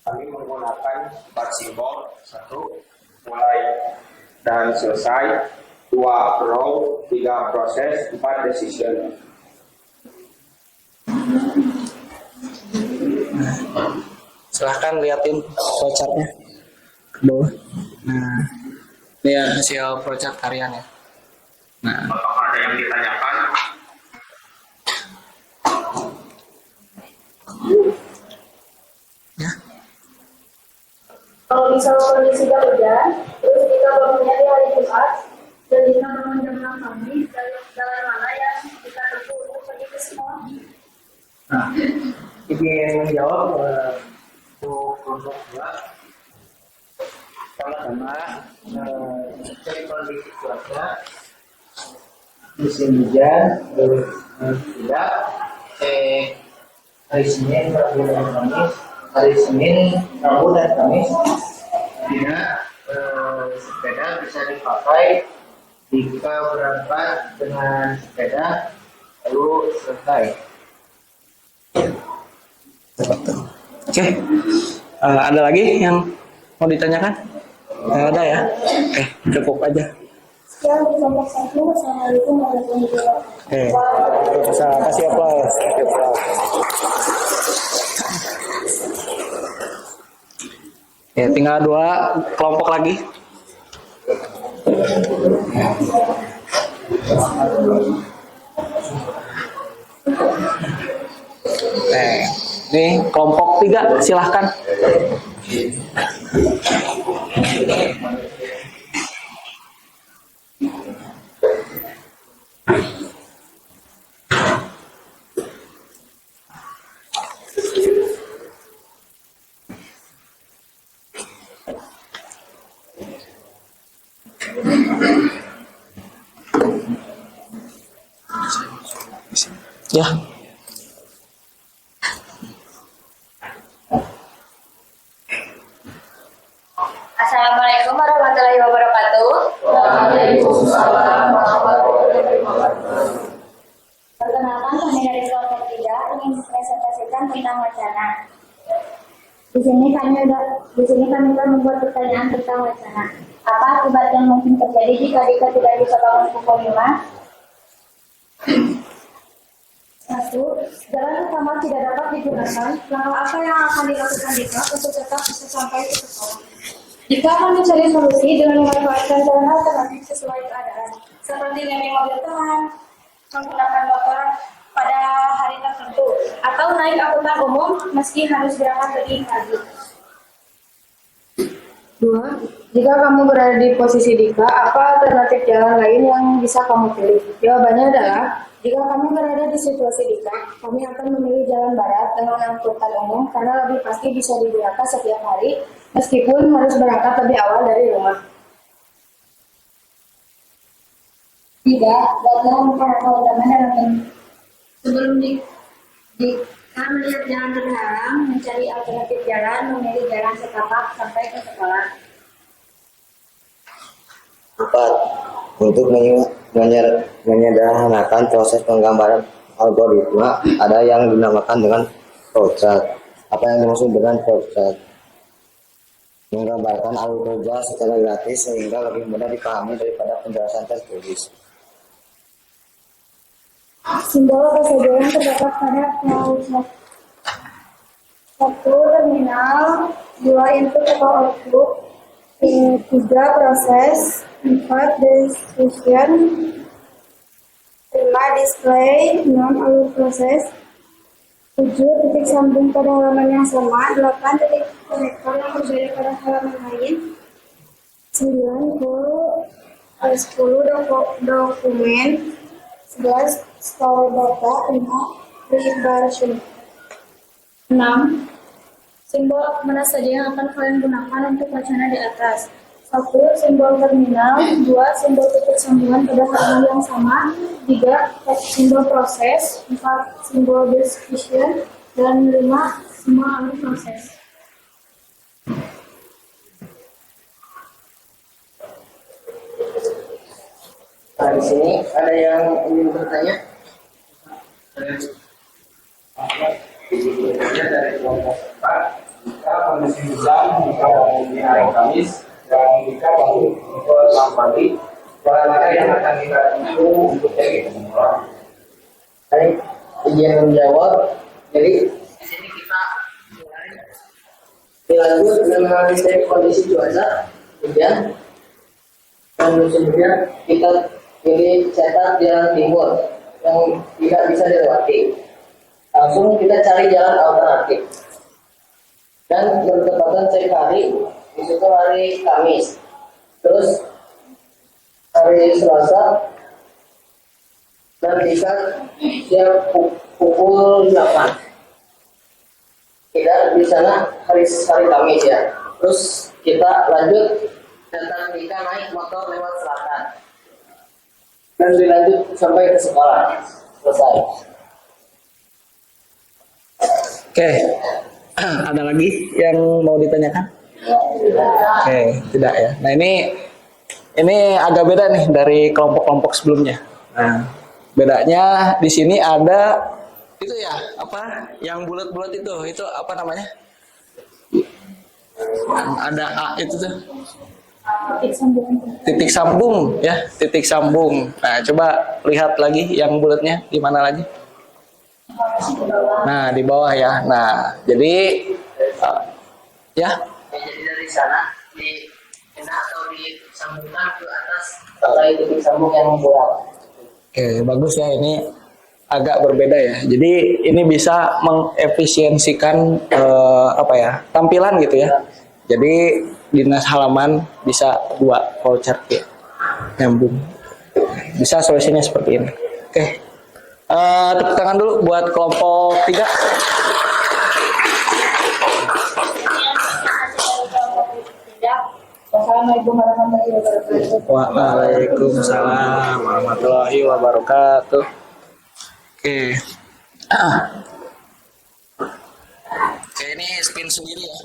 Kami menggunakan 4 simbol, 1 mulai dan selesai, 2 row, 3 proses, 4 decision. Silahkan liatin flowchartnya ke bawah. Nah, ini ya hasil flowchart harian ya. Nah, Apakah ada yang ditanyakan? ya. Kalau misal kondisinya hujan, terus kita bangunnya di hari Jumat, dan kita bangun jam 6 pagi, jalan mana yang kita tempuh untuk pergi ke sekolah? Nah, ingin menjawab untuk kelompok 2 sama-sama cek kondisi cuaca musim hujan tidak hari Senin, Rabu dan Kamis, hari Senin, Rabu dan Kamis tidak sepeda bisa dipakai jika berangkat dengan sepeda lalu selesai. Oke. Ada lagi yang mau ditanyakan? Ada ya? Oke, cukup aja. Sekian di kelompok 1, Assalamualaikum warahmatullahi wabarakatuh. Oke. Bisa kasih aplaus. Ya, tinggal 2 kelompok lagi. Ini kelompok 3, silahkan. Ya. Assalamualaikum warahmatullahi wabarakatuh. Perkenalkan, kami dari kelompok 3 ingin mempresentasikan tentang wacana. Di sini kami akan membuat pertanyaan tentang wacana. Apa akibat yang mungkin terjadi jika Dika tidak bisa bangun pukul 5? 1. Jalan utama tidak dapat digunakan. Langkah apa yang akan dilakukan Dika untuk tetap bisa sampai ke sekolah? Dika akan mencari solusi dengan memanfaatkan jalan alternatif sesuai keadaan, seperti naik mobil teman, menggunakan motor pada hari tertentu, atau naik angkutan umum meski harus berangkat lebih pagi. 2. Jika kamu berada di posisi Dika, apa alternatif jalan lain yang bisa kamu pilih? Jawabannya adalah, jika kamu berada di situasi Dika, kami akan memilih jalan barat dengan angkutan umum karena lebih pasti bisa digunakan setiap hari, meskipun harus berangkat lebih awal dari rumah. 3. Buatlah beberapa undangan dalam ini. Sebelum Dika melihat jalan terhalang, mencari alternatif jalan, memilih jalan setapak sampai ke sekolah. 4. Untuk menyederhanakan proses penggambaran algoritma, ada yang dinamakan dengan flowchart. Apa yang dimaksud dengan flowchart? Menggambarkan alur kerja secara gratis sehingga lebih mudah dipahami daripada penjelasan tertulis. Simbol apa saja yang terdapat pada flowchart? 1. Terminal, 2. Input atau output, 3. Proses, 4. Decision, 5. Display, 6. Alur proses, 7. Titik sambung pada halaman yang sama, 8. Titik konektor yang berbeda pada halaman lain, 9. Call, 10. Dokumen, 11. Store data, 5. Reversion. 6. Simbol mana saja yang akan kalian gunakan untuk wacana di atas. 1. Simbol terminal. 2. Simbol titik sambungan pada halaman yang sama. 3. Simbol proses. 4. Simbol description. Dan 5. Semua alur proses. Nah, di sini ada yang ingin bertanya? Dari kelompok 4, jika kondisi hujan jika bangun di hari Kamis dan jika bangun ke 6 pagi, mana yang akan kita tempuh untuk pergi ke sekolah? Baik, izin menjawab. Jadi di sini kita mulai dilanjut dengan kondisi cuaca hujan, dan kemudian kita pilih cetak jalan timur yang tidak bisa dilewati. Langsung kita cari jalan alternatif dan bertepatan cek hari, di situ hari Kamis, terus hari Selasa, dan jika dia pukul 8 kita di sana hari Kamis ya. Terus kita lanjut datang jika naik motor lewat selatan dan dilanjut sampai ke sekolah selesai. Oke, ada lagi yang mau ditanyakan? Oke, tidak ya. Nah ini agak beda nih dari kelompok-kelompok sebelumnya. Nah, bedanya di sini ada itu ya, apa? Yang bulat-bulat itu apa namanya? Ada A itu tuh. Titik sambung ya, titik sambung. Nah, coba lihat lagi yang bulatnya di mana lagi? Nah, di bawah ya. Nah, jadi ya. Jadi dari sana dipindah atau disambungkan ke atas atau titik sambung yang bulat. Oke, bagus ya, ini agak berbeda ya. Jadi ini bisa mengefisiensikan apa ya, tampilan gitu ya. Jadi dinas halaman bisa 2 voucher ya, nyambung. Bisa solusinya seperti ini. Oke, tepuk tangan dulu buat kelompok 3. Wassalamualaikum warahmatullahi wabarakatuh. Waalaikumsalam warahmatullahi wabarakatuh. Oke. Oke, ini spin sendiri ya.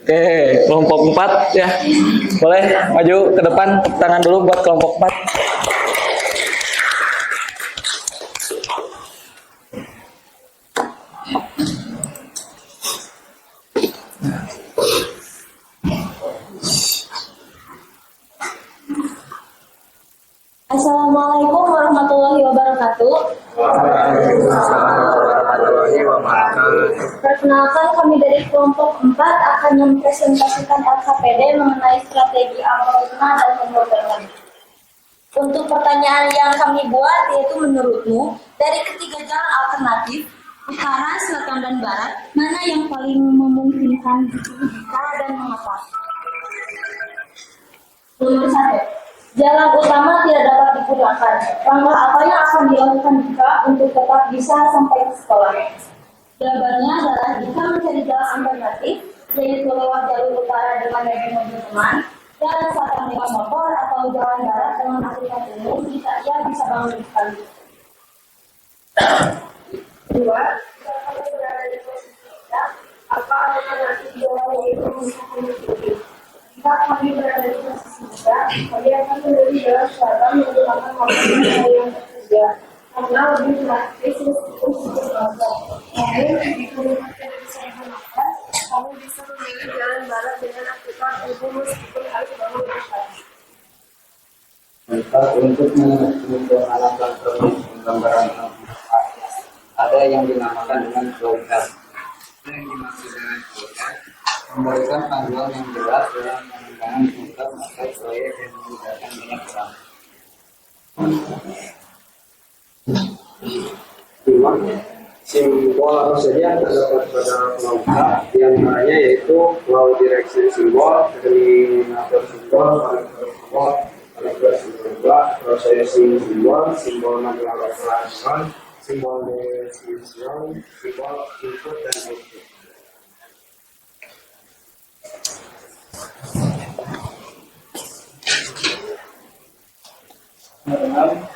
Oke, kelompok 4 ya. Boleh maju ke depan, tepuk tangan dulu buat kelompok 4. Assalamualaikum warahmatullahi wabarakatuh. Waalaikumsalam warahmatullahi wabarakatuh. Perkenalkan, kami dari kelompok 4 akan mempresentasikan LKPD mengenai strategi algoritma dan pemrograman. Untuk pertanyaan yang kami buat yaitu, menurutmu dari ketiga jalan alternatif utara, selatan, dan barat, mana yang paling memungkinkan jika dan mengapa? Nomor 1. Jalan utama tidak dapat digunakan. Langkah apa yang akan dilakukan jika untuk tetap bisa sampai ke sekolah? Jawabannya adalah jika mencari jalan alternatif, yaitu lewat jalur utara dengan naik mobil teman, jalan selatan lewat motor, atau jalan darat dengan angkutan umum jika ia bisa bangun sekali. 2. Jika kamu berada di posisi tidak, apa alternatif jalan yaitu mengikuti? Jika kami berada di posisi tidak, kami akan memilih jalan selatan menggunakan mobil yang ketiga karena lebih praktis meskipun cukup lama. Namun, jika memang tidak bisa digunakan, kamu bisa memilih jalan barat dengan angkutan umum meskipun harus bangun lebih pagi. Untuk menggunakan penggambaran ada yang dinamakan dengan flowchart. Yang dimaksud dengan flowchart memberikan panduan yang jelas dalam pengembangan sistem atau proyek yang melibatkan banyak orang. Simbol apa saja yang terdapat pada flowchart, diantaranya yaitu flow direction simbol, koordinator simbol, kolektor simbol, kolektor simbol. kedua prosesi simbol manual operation, simbol description, simbol input dan output.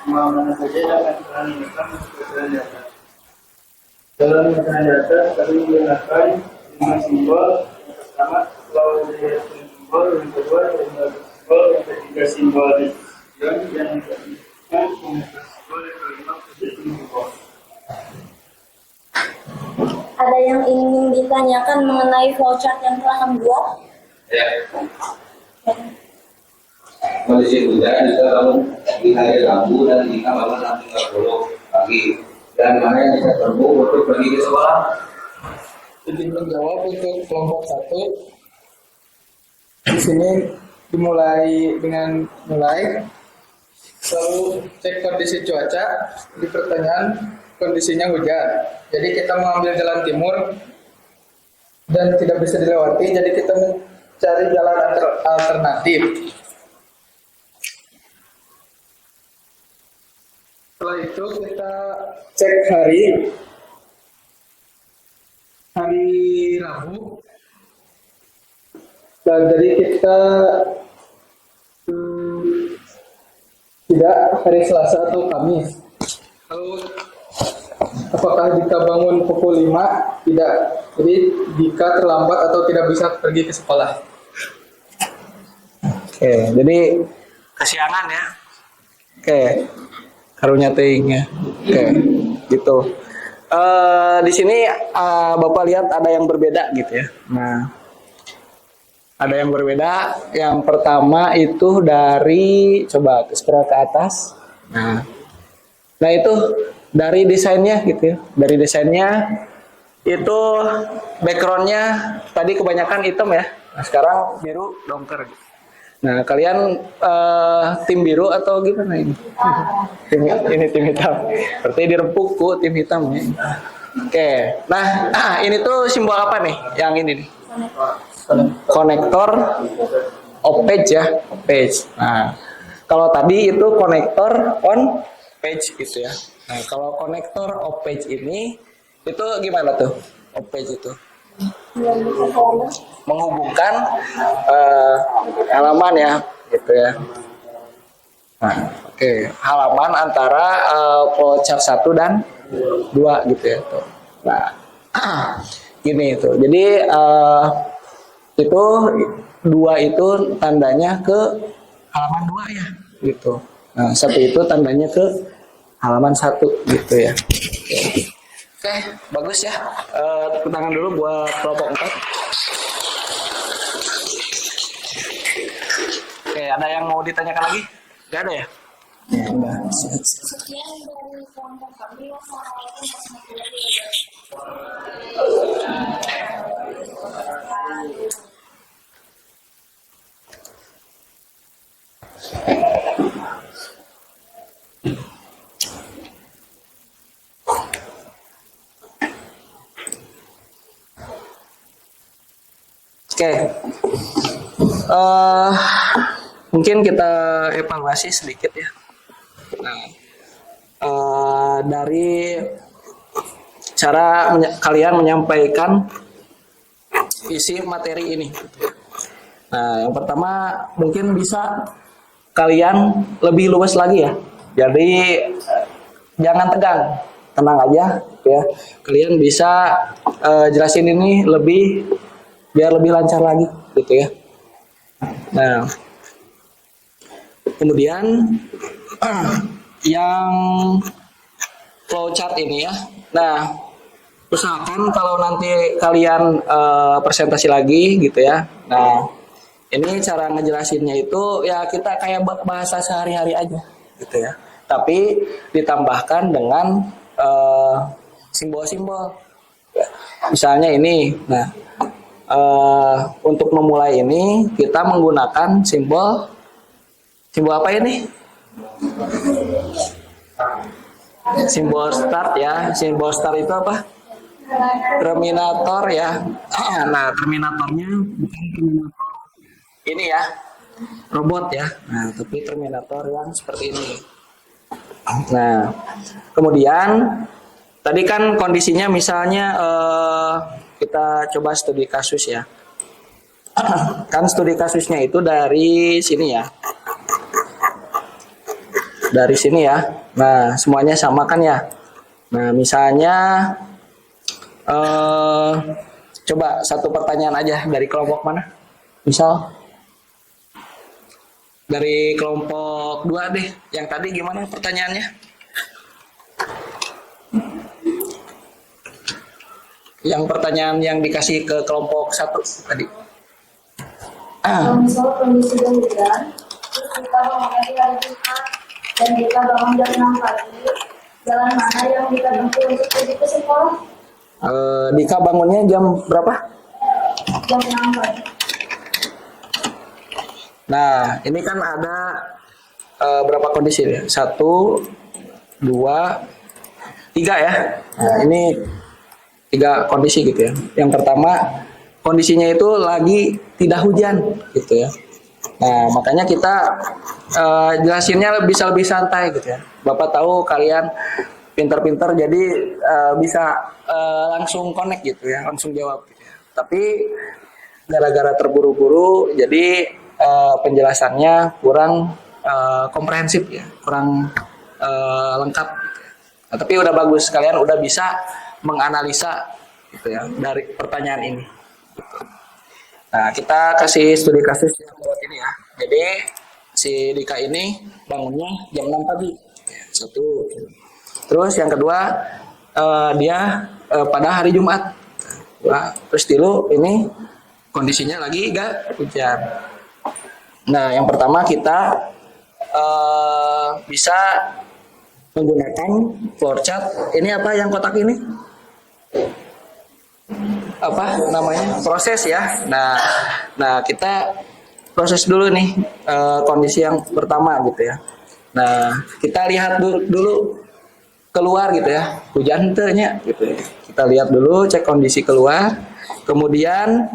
Mana saja dapat diinginkan keterangan data. Dalam keterangan data, kami menggunakan 5 simbol. Yang pertama, simbol, yang kedua, simbol, yang ketiga, simbol yang keempat, simbol, yang kelima, simbol. Ada yang ingin ditanyakan mengenai flowchart yang telah kami buat? Ya. Kondisi hujan jika bangun di hari Rabu dan jika bangun nanti 40 pagi, dan mana yang tidak perlu untuk pergi ke sekolah. Izin menjawab untuk kelompok 1. Di sini dimulai dengan selalu cek kondisi cuaca. Di pertanyaan kondisinya hujan. Jadi kita mengambil jalan timur dan tidak bisa dilewati. Jadi kita mencari jalan alternatif. Setelah itu kita cek hari Rabu. Dan jadi kita tidak hari Selasa atau Kamis. Lalu apakah jika bangun pukul 5? Tidak. Jadi jika terlambat atau tidak bisa pergi ke sekolah. Oke, jadi kesiangan ya. Oke. Karunya teuing ya. Oke, gitu. Di sini Bapak lihat ada yang berbeda gitu ya. Nah, ada yang berbeda. Yang pertama itu dari coba scroll ke atas. Nah itu dari desainnya gitu ya. Dari desainnya itu backgroundnya tadi kebanyakan hitam ya. Nah sekarang biru dongker. Nah kalian tim biru atau gimana ini? Tim hitam. Berarti dirempuku tim hitam ya. Oke. Nah ini tuh simbol apa nih? Yang ini nih. Konektor off page ya, off page. Nah, kalau tadi itu konektor on page gitu ya. Nah, kalau konektor off page ini itu gimana tuh? Off page itu menghubungkan halaman ya, gitu ya. Nah, oke, halaman antara flowchart 1 dan 2 gitu ya tuh. Nah, gini itu. Jadi itu 2 itu tandanya ke halaman 2 ya gitu. Nah 1 itu tandanya ke halaman 1 gitu ya. Oke, bagus ya. Tepuk tangan dulu buat kelompok 4. Oke, ada yang mau ditanyakan lagi? Gak ada ya? Ya udah. Sekian dari kelompok kami. Oke, mungkin kita evaluasi sedikit ya. Nah, dari cara kalian menyampaikan isi materi ini. Nah, yang pertama mungkin bisa kalian lebih luas lagi ya. Jadi jangan tegang, tenang aja ya. Kalian bisa jelasin ini biar lebih lancar lagi gitu ya. Nah, kemudian yang flowchart ini ya. Nah, usahakan kalau nanti kalian presentasi lagi gitu ya. Nah, ini cara ngejelasinnya itu ya kita kayak bahasa sehari-hari aja gitu ya. Tapi ditambahkan dengan simbol-simbol. Misalnya ini. Nah, untuk memulai ini kita menggunakan simbol apa ini? Simbol start ya. Simbol start itu apa? Terminator ya. Nah, terminatornya bukan terminator ini ya. robot ya. Nah, tapi Terminator yang seperti ini. Nah, kemudian tadi kan kondisinya misalnya kita coba studi kasus ya. Kan studi kasusnya itu dari sini ya. Dari sini ya. Nah, semuanya sama kan ya. Nah, misalnya coba satu pertanyaan aja dari kelompok mana? Misal dari kelompok 2 deh. Yang tadi gimana pertanyaannya? Yang pertanyaan yang dikasih ke kelompok 1 tadi. Kalau misalnya kondisi hujan, terus kita bangun lagi hari Jumat, dan kita bangun jam 6 pagi, jalan mana yang kita tempuh untuk pergi ke sekolah? Dika bangunnya jam berapa? Jam 6 pagi. Nah, ini kan ada berapa kondisi ya? 1, 2, 3 ya. Nah, ini 3 kondisi gitu ya. Yang pertama, kondisinya itu lagi tidak hujan gitu ya. Nah, makanya kita jelasinnya bisa lebih santai gitu ya. Bapak tahu kalian pinter-pinter jadi bisa langsung connect gitu ya, langsung jawab gitu ya. Tapi gara-gara terburu-buru jadi penjelasannya kurang komprehensif ya, kurang lengkap. Nah, tapi udah bagus, kalian udah bisa menganalisa gitu ya dari pertanyaan ini. Nah, kita kasih studi kasus yang buat ini ya. Jadi si Dika ini bangunnya jam 6 pagi. Satu. Terus yang kedua dia pada hari Jumat. Nah, terus dulu ini kondisinya lagi gak hujan. Nah, yang pertama kita bisa menggunakan flowchart. Ini apa yang kotak ini? Apa namanya? Proses ya. Nah kita proses dulu nih kondisi yang pertama gitu ya. Nah, kita lihat dulu keluar gitu ya. Hujan tehnya gitu ya. Kita lihat dulu, cek kondisi keluar. Kemudian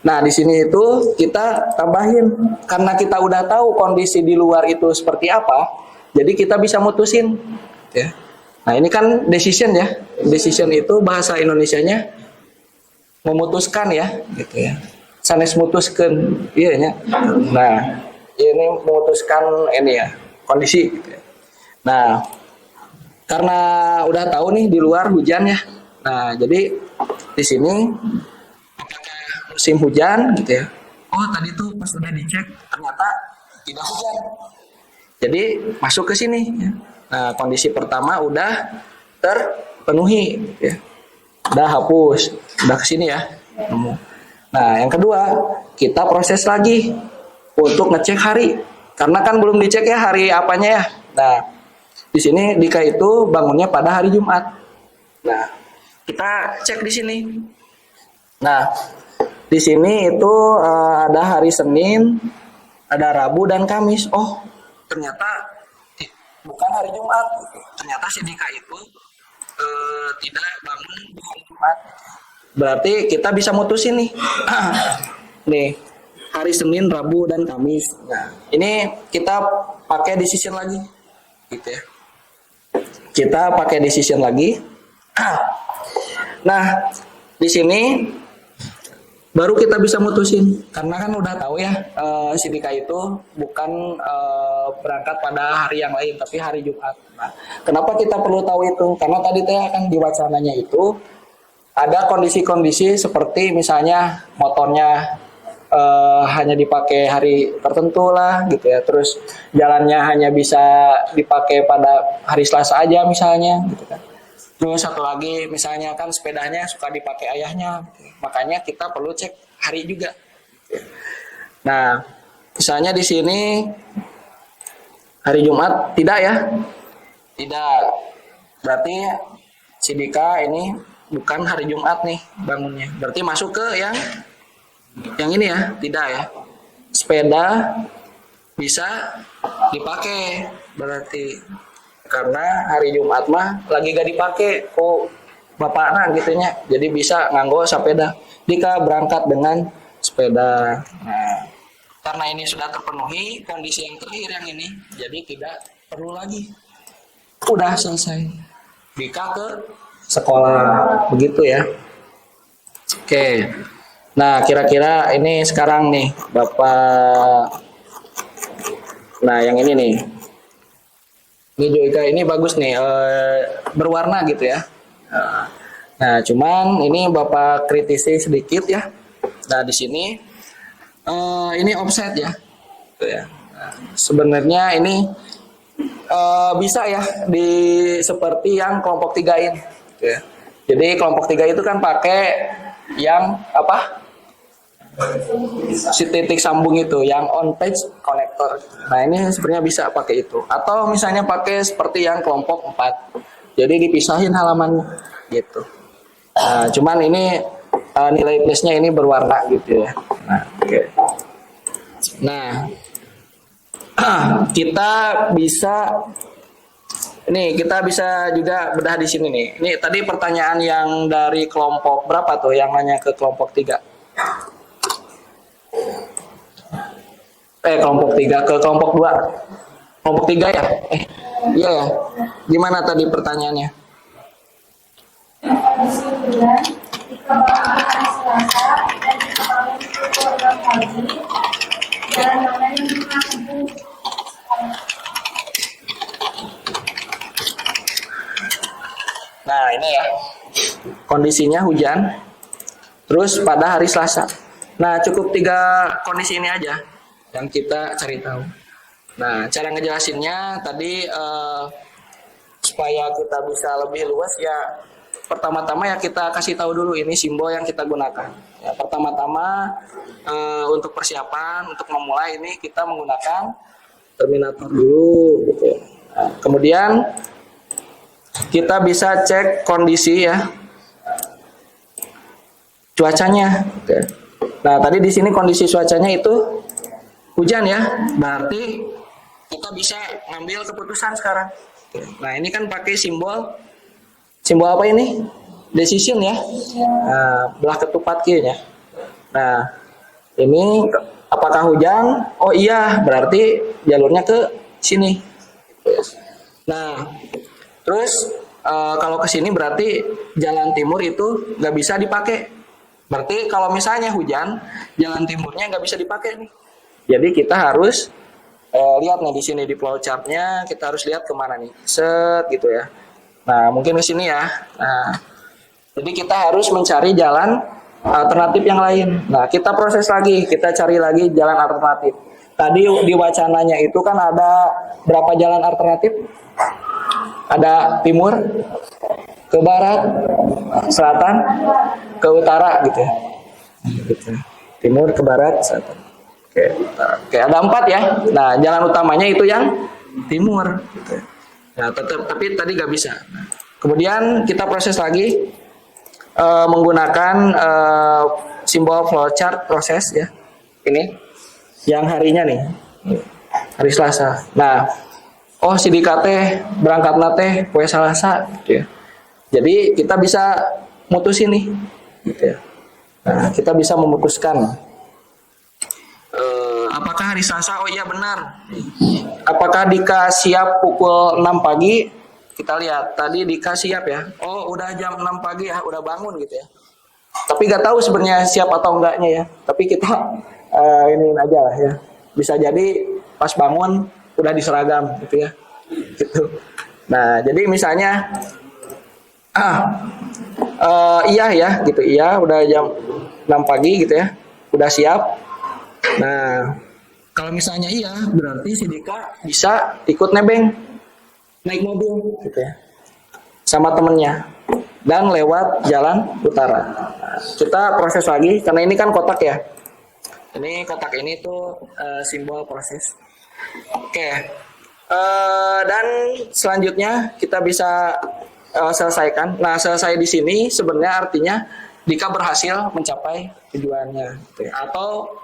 nah, di sini itu kita tambahin karena kita udah tahu kondisi di luar itu seperti apa, jadi kita bisa mutusin ya. Nah, ini kan decision ya. Decision itu bahasa Indonesianya memutuskan ya, gitu ya. Sanes mutuskan, iya ya. Nah, ini memutuskan ini ya, kondisi gitu ya. Nah, karena udah tahu nih di luar hujan ya. Nah, jadi di sini musim hujan gitu ya. Oh, tadi tuh pas udah dicek ternyata tidak hujan. Jadi masuk ke sini ya. Nah, kondisi pertama udah terpenuhi gitu ya. Udah hapus, udah ke sini ya. Nah, yang kedua, kita proses lagi untuk ngecek hari. Karena kan belum dicek ya hari apanya ya. Nah, di sini Dika itu bangunnya pada hari Jumat. Nah, kita cek di sini. Nah, di sini itu ada hari Senin, ada Rabu dan Kamis. Oh, ternyata bukan hari Jumat. Ternyata si Dika itu tidak bangun di hari Jumat. Berarti kita bisa mutusin nih. Nih, hari Senin, Rabu dan Kamis. Nah, ini kita pakai decision lagi. Gitu ya. Kita pakai decision lagi. Nah, di sini baru kita bisa mutusin karena kan udah tahu ya si Dika itu bukan berangkat pada hari yang lain tapi hari Jumat. Nah, kenapa kita perlu tahu itu? Karena tadi kan di wacananya itu ada kondisi-kondisi seperti misalnya motornya hanya dipakai hari tertentu lah gitu ya. Terus jalannya hanya bisa dipakai pada hari Selasa aja misalnya gitu kan. Terus satu lagi misalnya kan sepedanya suka dipakai ayahnya, makanya kita perlu cek hari juga. Nah, misalnya di sini hari Jumat tidak ya? Tidak. Berarti si Dika ini bukan hari Jumat nih bangunnya. Berarti masuk ke yang ini ya? Tidak ya? Sepeda bisa dipakai berarti. Karena hari Jumat mah lagi gak dipakai kok bapakna gitunya, jadi bisa nganggo sepeda. Dika berangkat dengan sepeda. Nah, karena ini sudah terpenuhi kondisi yang terakhir yang ini, jadi tidak perlu lagi. Udah selesai. Dika ke sekolah, begitu ya. Oke. Nah, kira-kira ini sekarang nih, Bapak. Nah, yang ini nih. Ini Joyka ini bagus nih, berwarna gitu ya. Nah, cuman ini Bapak kritisi sedikit ya. Nah, di sini ini offset ya. Tuh ya. Nah, sebenarnya ini bisa ya di seperti yang kelompok 3 ini. Tuh ya. Jadi kelompok 3 itu kan pakai yang apa? Si titik sambung itu yang on page connector. Nah, ini sebenarnya bisa pakai itu. Atau misalnya pakai seperti yang kelompok 4. Jadi dipisahin halamannya gitu. Nah, cuman ini nilai plusnya ini berwarna gitu ya. Nah, oke. Nah, kita bisa juga bedah di sini nih. Ini tadi pertanyaan yang dari kelompok berapa tuh yang nanya ke kelompok 3? Kelompok 3 ke kelompok 2. Kelompok 3 ya? Iya ya. Gimana tadi pertanyaannya? Kondisi bulan, jika hari Selasa dan jika program pagi, jalan mana yang menempuh? Nah, ini ya. Kondisinya hujan. Terus pada hari Selasa. Nah, cukup 3 kondisi ini aja yang kita cari tahu. Nah, cara ngejelasinnya tadi supaya kita bisa lebih luas ya, pertama-tama ya kita kasih tahu dulu ini simbol yang kita gunakan. Ya, pertama-tama untuk persiapan, untuk memulai ini kita menggunakan terminator dulu. Gitu. Nah, kemudian kita bisa cek kondisi ya cuacanya. Gitu. Nah, tadi di sini kondisi cuacanya itu hujan ya, berarti kita bisa ngambil keputusan sekarang. Nah, ini kan pakai simbol apa ini? Decision ya. Nah, belah ketupat kayaknya. Nah, ini apakah hujan? Oh iya, berarti jalurnya ke sini. Nah, terus kalau ke sini berarti jalan timur itu nggak bisa dipakai. Berarti kalau misalnya hujan, jalan timurnya nggak bisa dipakai nih. Jadi kita harus lihat nih di sini di flowchartnya, kita harus lihat kemana nih, set gitu ya. Nah, mungkin ke sini ya. Nah, jadi kita harus mencari jalan alternatif yang lain. Nah, kita proses lagi, kita cari lagi jalan alternatif. Tadi di wacananya itu kan ada berapa jalan alternatif? Ada timur, ke barat, selatan, ke utara gitu ya. Timur, ke barat, selatan. Oke, ada 4 ya. Nah, jalan utamanya itu yang timur. Gitu. Nah, tapi tadi nggak bisa. Nah, kemudian kita proses lagi menggunakan simbol flowchart proses ya. Ini yang harinya nih, hari Selasa. Nah, oh si Dika teh berangkat nate poe Selasa gitu ya. Jadi kita bisa mutusin nih, gitu ya. Nah, kita bisa memutuskan apakah hari Selasa? Oh iya benar. Apakah Dika siap pukul 6 pagi? Kita lihat tadi Dika siap ya. Oh udah jam 6 pagi ya, udah bangun gitu ya. Tapi nggak tahu sebenarnya siap atau enggaknya ya. Tapi kita ini aja lah ya. Bisa jadi pas bangun udah diseragam gitu ya. Gitu. Nah jadi misalnya iya ya gitu, iya udah jam 6 pagi gitu ya, udah siap. Nah kalau misalnya iya berarti si Dika bisa ikut nebeng naik mobil gitu ya sama temennya dan lewat jalan utara. Nah, kita proses lagi karena ini kan kotak ya, ini kotak ini tuh simbol proses. Oke. Dan selanjutnya kita bisa selesaikan. Nah, selesai di sini sebenarnya artinya Dika berhasil mencapai tujuannya, gitu ya. Atau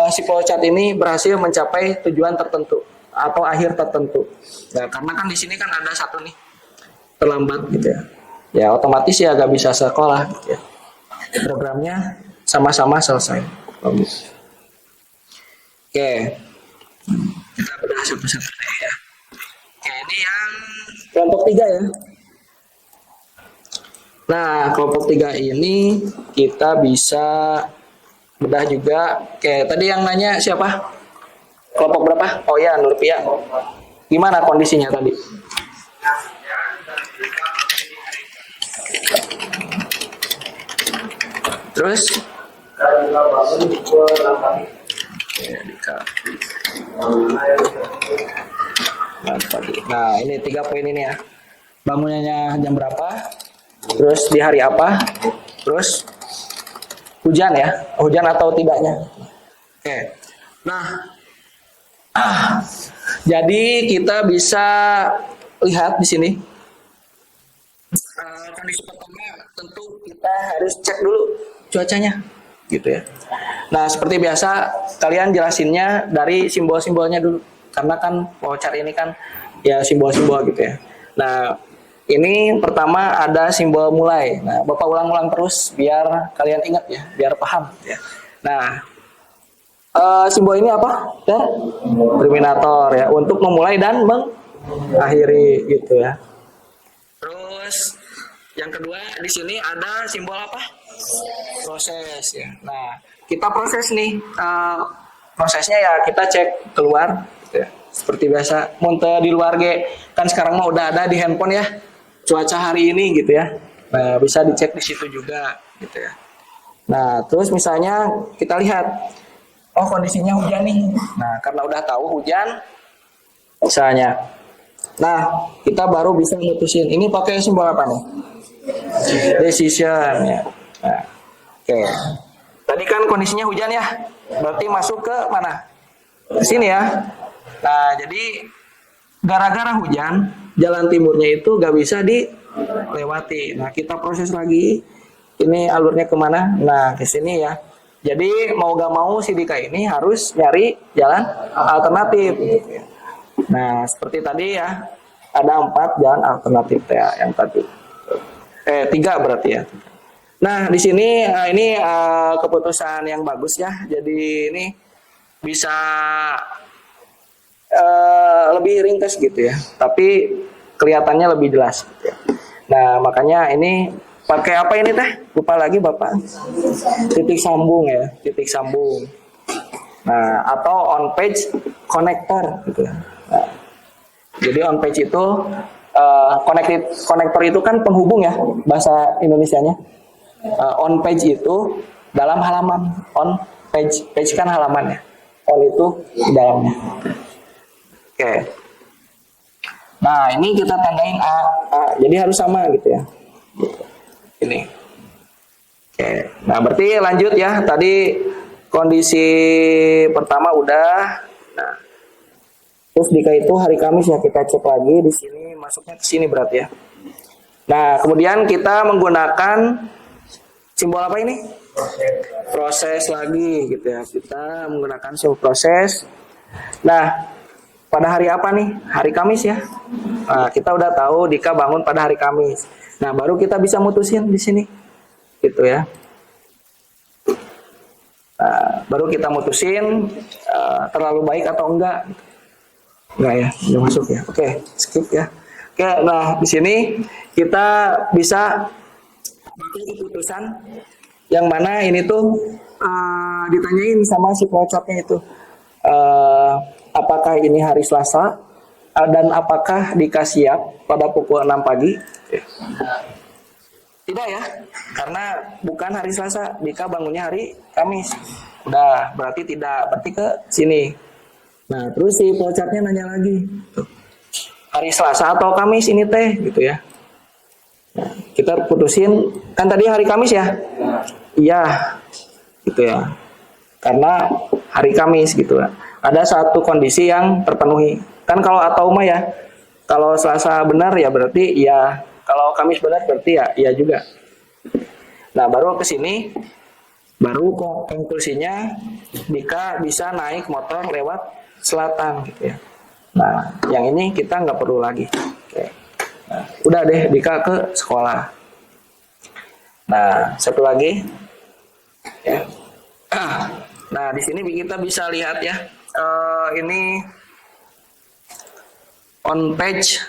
si flowchart ini berhasil mencapai tujuan tertentu atau akhir tertentu. Nah, karena kan di sini kan ada satu nih terlambat gitu ya. Ya otomatis ya gak bisa sekolah gitu ya. Programnya sama-sama selesai. Bagus. Oke, kita bedah satu-satu deh ya. Oke, ini yang kelompok 3 ya. Nah, kelompok 3 ini kita bisa bedah juga. Oke, tadi yang nanya siapa? Kelompok berapa? Oh ya, Nurpia. Gimana kondisinya tadi? Terus? Nah, ini 3 poin ini ya. Bangunannya jam berapa? Terus di hari apa? Terus hujan ya? Hujan atau tidaknya? Oke. Nah, jadi kita bisa lihat di sini. Kondisi pertama tentu kita harus cek dulu cuacanya, gitu ya. Nah, seperti biasa kalian jelasinnya dari simbol-simbolnya dulu, karena kan voucher ini kan ya simbol-simbol gitu ya. Nah, ini pertama ada simbol mulai. Nah, Bapak ulang-ulang terus biar kalian ingat ya, biar paham ya. Nah, simbol ini apa? Terminator ya, untuk memulai dan mengakhiri gitu ya. Terus yang kedua di sini ada simbol apa? Proses ya. Nah, kita proses nih. Prosesnya ya kita cek keluar gitu ya. Seperti biasa, monte di luar kan sekarang mah udah ada di handphone ya. Cuaca hari ini gitu ya. Nah, bisa dicek di situ juga gitu ya. Nah, terus misalnya kita lihat, oh kondisinya hujan nih. Nah, karena udah tahu hujan misalnya. Nah, kita baru bisa mutusin. Ini pakai simbol apa nih? Decision ya. Nah, oke. Tadi kan kondisinya hujan ya. Berarti masuk ke mana? Ke sini ya. Nah, jadi gara-gara hujan, jalan timurnya itu gak bisa dilewati. Nah, kita proses lagi. Ini alurnya kemana? Nah, ke sini ya. Jadi mau gak mau si Dika ini harus nyari jalan alternatif. Nah, seperti tadi ya, ada 4 jalan alternatif ya yang tadi. 3 berarti ya. Nah, di sini ini keputusan yang bagus ya. Jadi ini bisa lebih ringkas gitu ya. Tapi kelihatannya lebih jelas gitu ya. Nah, makanya ini pakai apa ini teh? Lupa lagi Bapak. Titik sambung ya, titik sambung. Nah, atau on page connector gitu ya. Nah, jadi on page itu konektor itu kan penghubung ya bahasa Indonesianya. On page itu dalam halaman. On page, page kan halaman ya. On itu di dalamnya. Oke. Nah, ini kita tandain A. Jadi harus sama gitu ya. Ini. Oke. Nah, berarti lanjut ya. Tadi kondisi pertama udah. Nah, terus Dika itu hari Kamis ya, kita cek lagi di sini, masuknya ke sini berarti ya. Nah, kemudian kita menggunakan simbol apa ini? Proses lagi gitu ya. Kita menggunakan simbol proses. Nah, pada hari apa nih? Hari Kamis ya. Nah, kita udah tahu Dika bangun pada hari Kamis. Nah, baru kita bisa mutusin di sini. Gitu ya. Nah, baru kita mutusin terlalu baik atau enggak. Enggak ya, udah masuk ya. Oke, skip ya. Oke, nah di sini kita bisa pakai keputusan yang mana ini tuh ditanyain sama si flowchartnya itu. Apakah ini hari Selasa dan apakah Dika siap pada pukul 6 pagi? Tidak ya, karena bukan hari Selasa, Dika bangunnya hari Kamis. Udah, berarti tidak, berarti ke sini. Nah, terus si flowchartnya nanya lagi, hari Selasa atau Kamis ini teh, gitu ya. Nah, kita putusin, kan tadi hari Kamis ya? Iya, gitu ya. Karena hari Kamis gitu ya. Ada satu kondisi yang terpenuhi. Kan kalau atau mah ya, kalau Selasa benar ya berarti iya. Kalau Kamis benar berarti ya iya juga. Nah, baru ke sini, baru konklusinya Dika bisa naik motor lewat selatan gitu ya. Nah, yang ini kita nggak perlu lagi. Oke. Nah, udah deh Dika ke sekolah. Nah, satu lagi. Ya. Nah, di sini kita bisa lihat ya ini on page.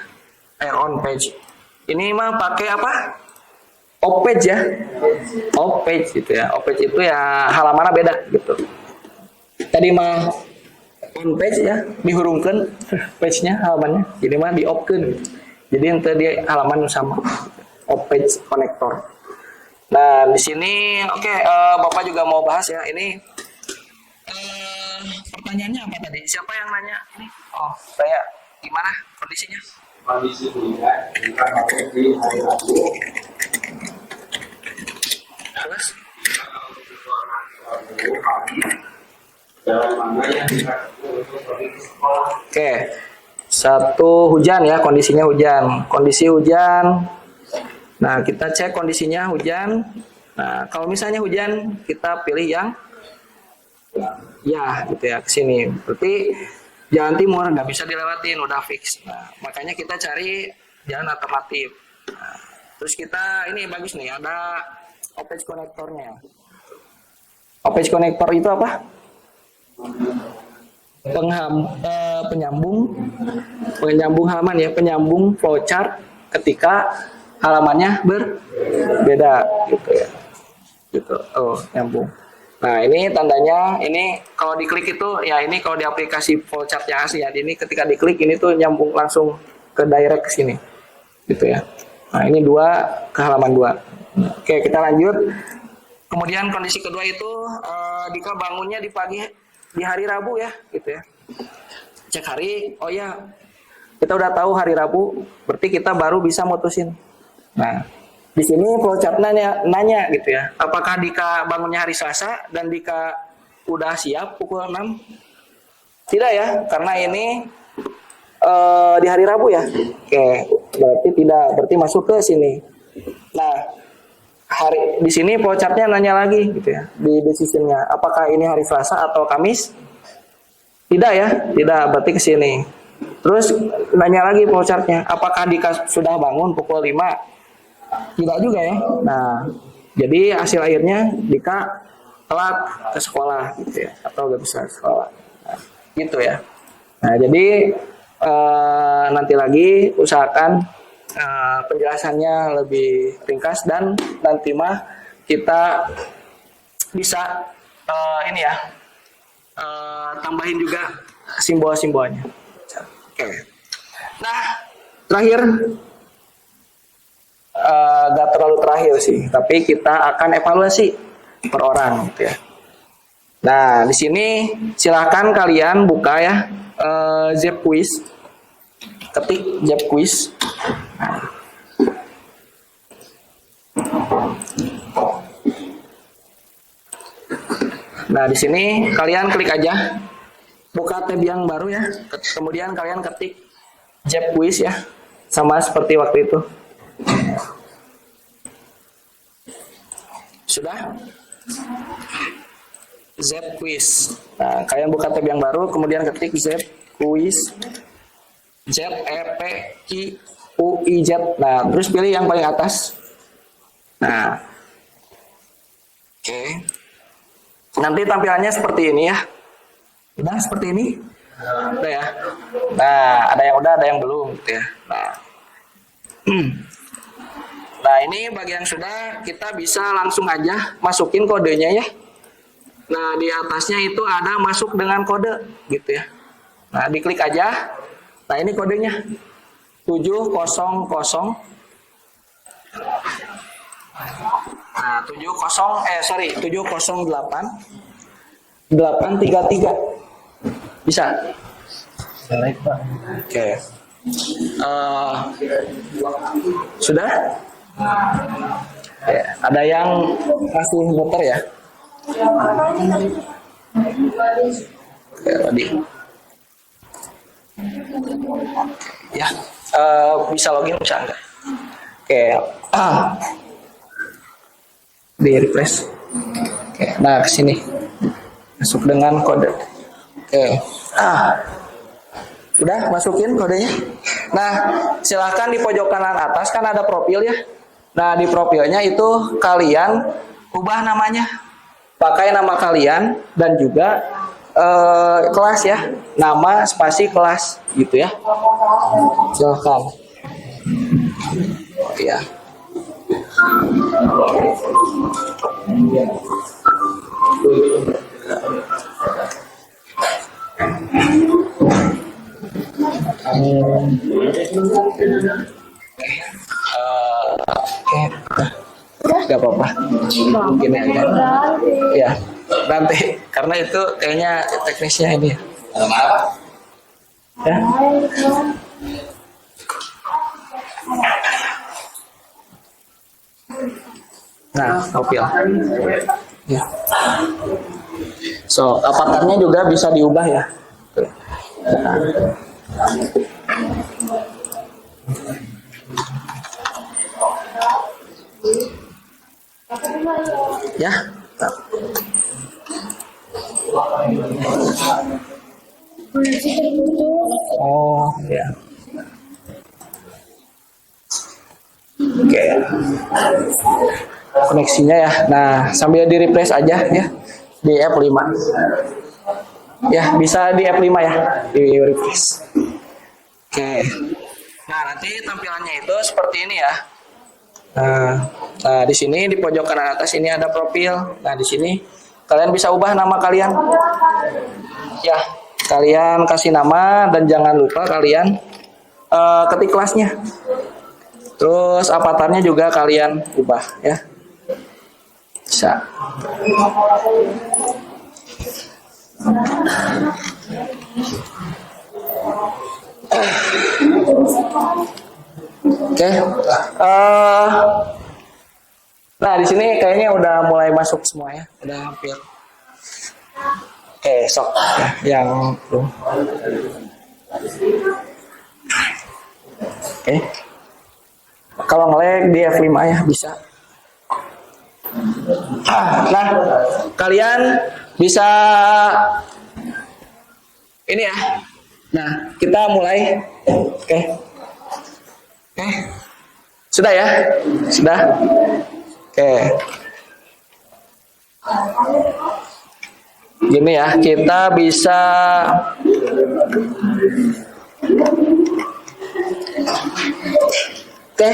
Ini mah pakai apa? Off page ya. Off page gitu ya. Off page itu ya halamannya beda gitu. Tadi mah on page ya, dihurungkan page-nya halamannya. Jadi mah di off-keun. Jadi ente di halaman sama. Off page connector. Nah, di sini oke, Bapak juga mau bahas ya. Ini pertanyaannya apa tadi? Siapa yang nanya ini? Oh, saya gimana kondisinya? Kondisi hujan kita pakai di hari Rabu. Terus? Jalan mana yang dipakai untuk pergi ke sekolah? Oke. Satu hujan ya, kondisinya hujan. Kondisi hujan. Nah, kita cek kondisinya hujan. Nah, kalau misalnya hujan, kita pilih yang ya gitu ya, ke sini. Berarti jalan timur nggak bisa dilewatin, udah fix. Nah, makanya kita cari jalan alternatif. Nah, terus kita ini bagus nih, ada off-page konektornya. Off-page konektor itu apa? Penyambung halaman ya, penyambung flowchart ketika halamannya berbeda gitu ya. Gitu. Oh, nyambung. Nah, ini tandanya, ini kalau diklik itu ya, ini kalau di aplikasi flowchart yang asli ya, ini ketika diklik ini tuh nyambung langsung ke direct ke sini. Gitu ya. Nah, ini 2 ke halaman 2. Oke, kita lanjut. Kemudian kondisi kedua itu Dika bangunnya di hari Rabu ya, gitu ya. Cek hari, oh ya, kita udah tahu hari Rabu, berarti kita baru bisa mutusin. Nah, di sini flowchart nanya gitu ya, apakah Dika bangunnya hari Selasa dan Dika udah siap pukul 6? Tidak ya, karena ini di hari Rabu ya. Oke, berarti tidak, berarti masuk ke sini. Nah, di sini flowchartnya nanya lagi gitu ya, di decisionnya, apakah ini hari Selasa atau Kamis? Tidak ya, tidak, berarti ke sini. Terus nanya lagi flowchartnya, apakah Dika sudah bangun pukul 5? Tidak juga ya. Nah, jadi hasil akhirnya Dika telat ke sekolah gitu ya, atau gak bisa sekolah. Nah, gitu ya. Nah, jadi nanti lagi usahakan penjelasannya lebih ringkas dan nanti mah kita bisa ini ya, tambahin juga simbol-simbolnya. Oke. Nah, terakhir gak terlalu terakhir sih, tapi kita akan evaluasi per orang gitu ya. Nah, di sini silahkan kalian buka ya Zep Quiz, ketik Zep Quiz. Nah, di sini kalian klik aja, buka tab yang baru ya. Kemudian kalian ketik Zep Quiz ya, sama seperti waktu itu. Sudah? Zep Quiz. Nah, kalian buka tab yang baru, kemudian ketik Zep Quiz. ZEPQUIZ. Nah, terus pilih yang paling atas. Nah, oke. Nanti tampilannya seperti ini ya. Udah seperti ini? Udah ya. Nah, ada yang udah, ada yang belum gitu ya. Nah. Nah, ini bagian sudah, kita bisa langsung aja masukin kodenya ya. Nah, di atasnya itu ada masuk dengan kode gitu ya. Nah, diklik aja. Nah, ini kodenya 700. Nah, 708 833. Bisa? Baik, Pak. Oke. Sudah? Ya, ada yang masih muter ya? Oke, tadi. Ya, bisa login bisa enggak? Oke. Di refresh. Oke, nah ke sini. Masuk dengan kode. Oke. Udah masukin kodenya. Nah, silahkan di pojok kanan atas kan ada profil ya. Nah, di profilnya itu kalian ubah namanya. Pakai nama kalian dan juga kelas ya, nama spasi kelas gitu ya. Silakan. Ya. Oke, gak apa-apa. Gini aja. Ya, nanti karena itu kayaknya teknisnya ini ya. Ya. Nah, Nopil. Ya. So, avatarnya juga bisa diubah ya. Ya. Oh, ya. Oke. Koneksinya ya. Nah, sambil di refresh aja ya di F5. Ya, bisa di F5 ya, di refresh. Oke. Nah, nanti tampilannya itu seperti ini ya. Nah, di sini di pojok kanan atas ini ada profil. Nah, di sini kalian bisa ubah nama kalian. Ya, kalian kasih nama dan jangan lupa kalian ketik kelasnya. Terus avatarnya juga kalian ubah ya. Bisa. Oke. Nah, di sini kayaknya udah mulai masuk semua ya. Udah hampir. Oke, sok ya, yang belum. Oke. Kalau nge-lag di F5 ya bisa. Nah, kalian bisa ini ya. Nah, kita mulai. Oke. Oke. Sudah ya? Sudah? Oke. Gini ya, kita bisa Oke,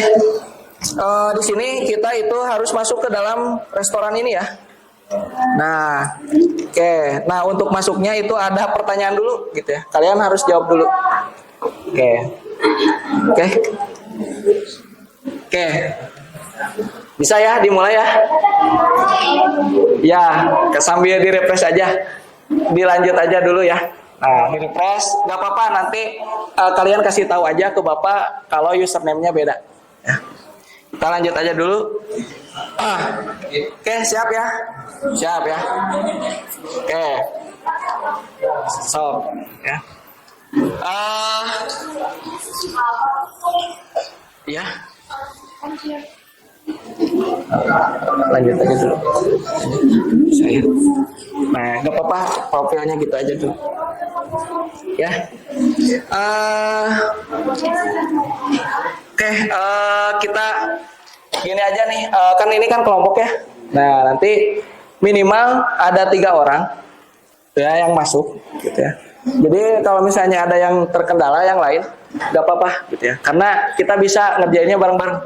di sini kita itu harus masuk ke dalam restoran ini ya. Nah, oke. Nah, untuk masuknya itu ada pertanyaan dulu gitu ya. Kalian harus jawab dulu. Oke. Oke. Oke. Bisa ya, dimulai ya. Ya, sambil di-refresh aja. Dilanjut aja dulu ya. Nah, di-refresh, nggak apa-apa nanti kalian kasih tahu aja ke Bapak kalau username-nya beda. Ya. Kita lanjut aja dulu. Oke, siap ya? Siap ya? Oke. So, ya. Ya. Lanjut aja dulu. Saya. Nah, nggak apa-apa, profilnya gitu aja dulu. Ya. Oke, kita gini aja nih. Kan ini kan kelompok ya. Nah, nanti minimal ada 3 orang ya yang masuk, gitu ya. Jadi kalau misalnya ada yang terkendala yang lain, nggak apa-apa, gitu ya. Karena kita bisa ngerjainnya bareng-bareng,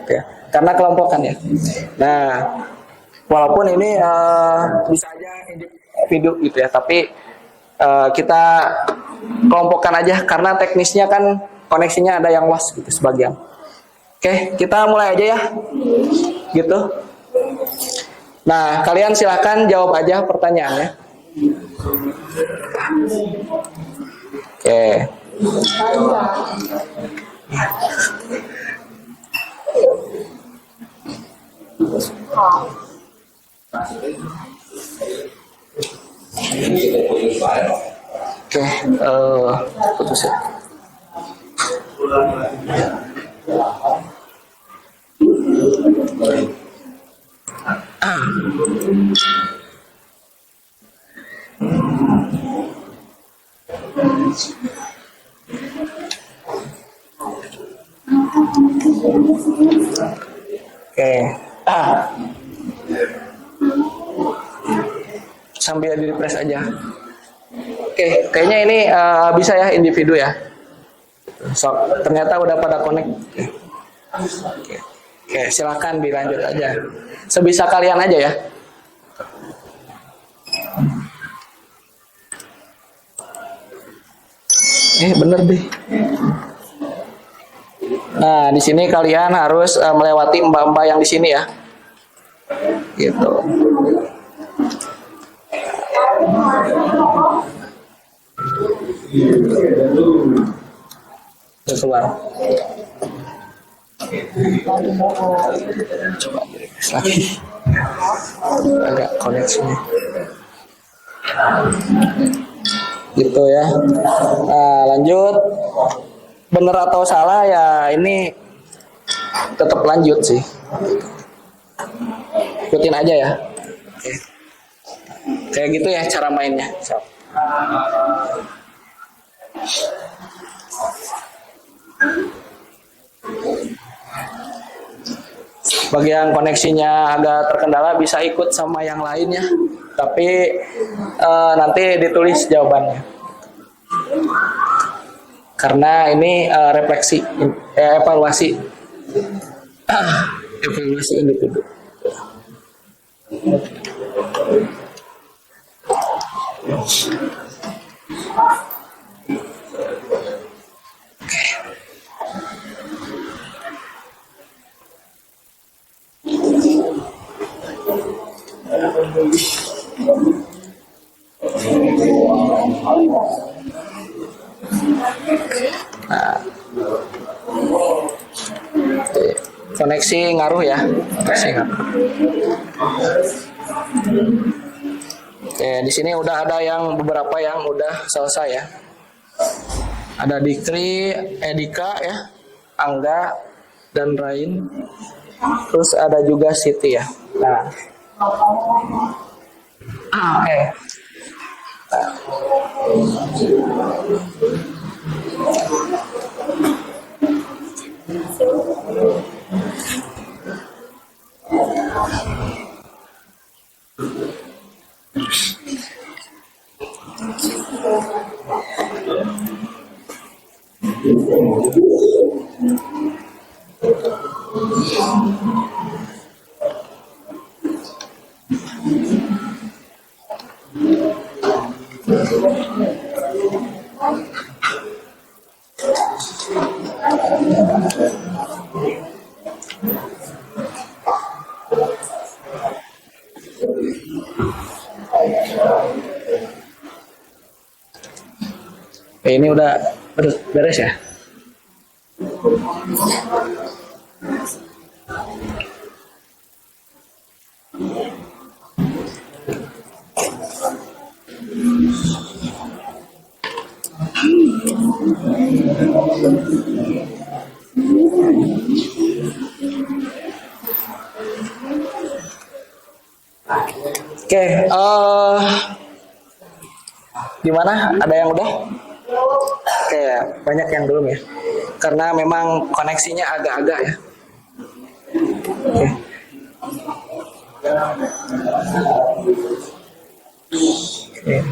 gitu ya. Karena kelompokan ya. Nah, walaupun ini bisa aja individu gitu ya, tapi kita kelompokkan aja karena teknisnya kan koneksinya ada yang lost gitu sebagian. Oke, kita mulai aja ya. Gitu. Nah, kalian silakan jawab aja pertanyaannya. Oke. Oke, putus ya. Oke. Sambil di refresh aja. Oke, kayaknya ini bisa ya individu ya. So, ternyata udah pada connect. Oke, silakan dilanjut aja. Sebisa kalian aja ya. Bener deh. Nah, di sini kalian harus melewati mbak-mbak yang di sini ya. Gitu. Keluar. Coba lagi. Agak koneksinya. Gitu ya. Nah, lanjut. Bener atau salah ya ini tetap lanjut sih. Ikutin aja ya. Oke. Kayak gitu ya cara mainnya. So. Bagi yang koneksinya agak terkendala bisa ikut sama yang lainnya, tapi nanti ditulis jawabannya. Karena ini refleksi, evaluasi, evaluasi individu. Nah, koneksi ngaruh ya, koneksi ngaruh. Oke, di sini udah ada yang beberapa yang udah selesai ya. Ada Dikri, Edika ya, Angga dan Rain. Terus ada juga Siti ya. Nah, oke. Ini udah beres ya. Oke, gimana? Ada yang udah? Oke, banyak yang belum ya. Karena memang koneksinya agak-agak ya. Oke. Oke.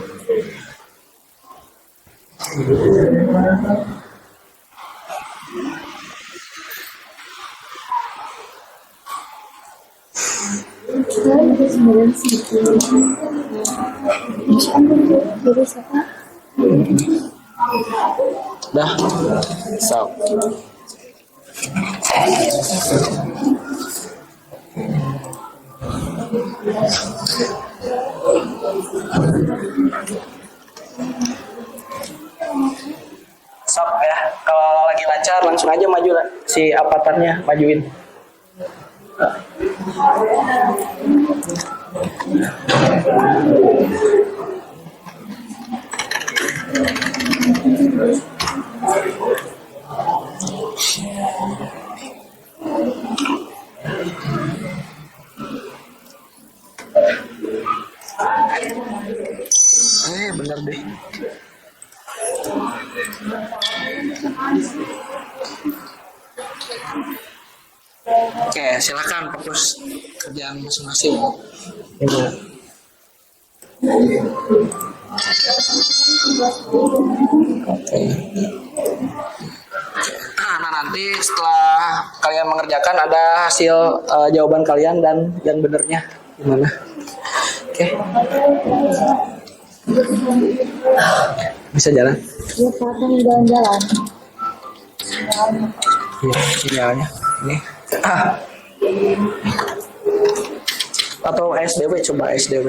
Dah, so. Sok ya, kalau lagi lancar langsung aja maju lah. Si avatarnya majuin. Bener deh. Oke, silakan fokus kerjaan masing-masing. Ini. Oke. Nah, nanti setelah kalian mengerjakan ada hasil jawaban kalian dan yang benernya gimana. Oke. Bisa jalan? Ya, Pak, kan jalan-jalan. Iya, sinyalnya. Ini. Atau SDW, coba SDW.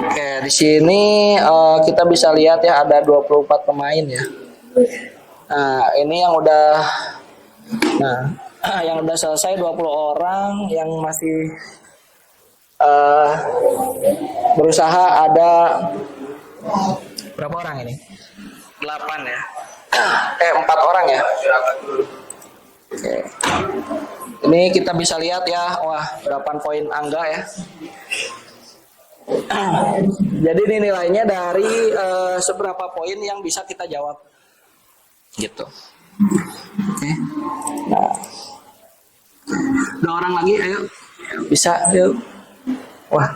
Oke, di sini kita bisa lihat ya ada 24 pemain ya. Nah, ini yang udah yang udah selesai 20 orang, yang masih berusaha ada berapa orang ini? 8 ya. 4 orang ya. Oke. Ini kita bisa lihat ya, wah berapa poin Angga ya. Jadi ini nilainya dari seberapa poin yang bisa kita jawab, gitu. Oke. Nah, 2 orang lagi, ayo, bisa, yuk. Wah.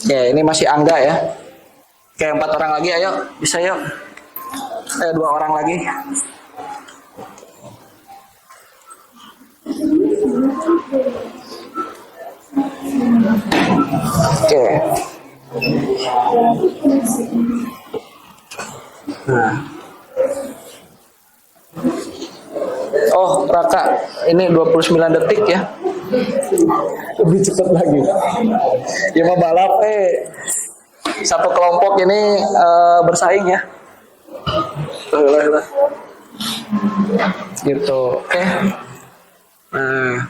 Oke, ini masih Angga ya. Oke, 4 orang lagi, ayo, bisa yuk. Ayo 2 orang lagi. Oke. Nah. Oh, Raka, ini 29 detik ya. Lebih cepat lagi. Ya mau balap satu kelompok ini bersaing ya. Gitu. Oke. Nah.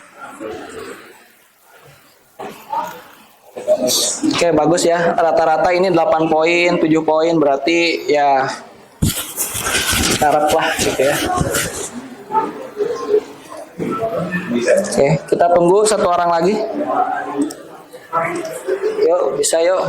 Oke, bagus ya. Rata-rata ini 8 poin, 7 poin, berarti ya syarat lah gitu ya. Oke, kita tunggu 1 orang lagi. Yuk, bisa yuk.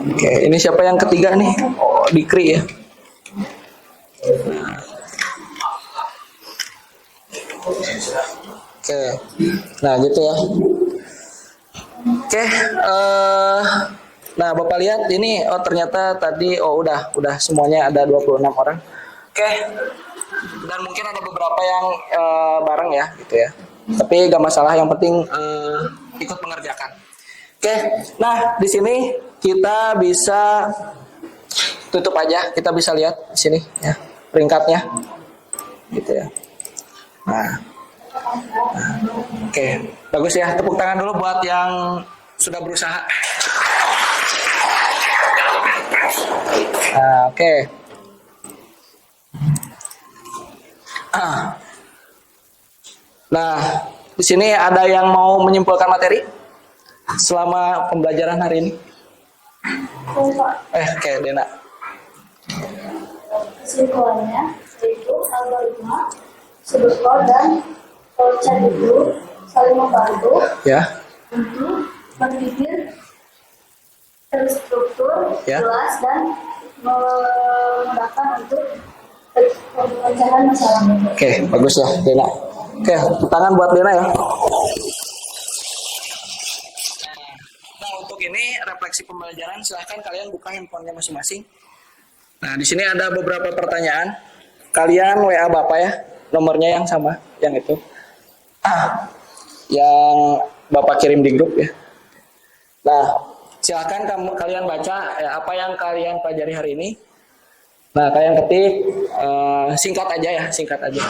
Oke, ini siapa yang ketiga nih? Oh, Dikri ya. Oke, nah gitu ya. Oke, nah Bapak lihat ini, oh ternyata tadi, udah semuanya ada 26 orang. Oke, dan mungkin ada beberapa yang bareng ya, gitu ya. Tapi gak masalah, yang penting ikut mengerjakan. Oke, nah di sini kita bisa tutup aja, kita bisa lihat di sini ya peringkatnya, gitu ya. Nah, oke, bagus ya. Tepuk tangan dulu buat yang sudah berusaha. Nah, oke. Nah, di sini ada yang mau menyimpulkan materi selama pembelajaran hari ini? Oke, Dena. Kesimpulannya yaitu algoritma, sudut kode dan flowchart itu saling membantu Ya. untuk membuat terstruktur, Ya. jelas dan memudahkan untuk pemecahan masalah. Oke, bagus ya, Dena. Oke, tangan buat Dena ya. Nah, untuk ini refleksi pembelajaran, silahkan kalian buka handphonenya masing-masing. Nah, di sini ada beberapa pertanyaan. Kalian WA Bapak ya, nomornya yang sama, yang itu. Yang Bapak kirim di grup ya. Nah, silahkan kalian baca ya, apa yang kalian pelajari hari ini. Nah, kalian ketik singkat aja ya, singkat aja.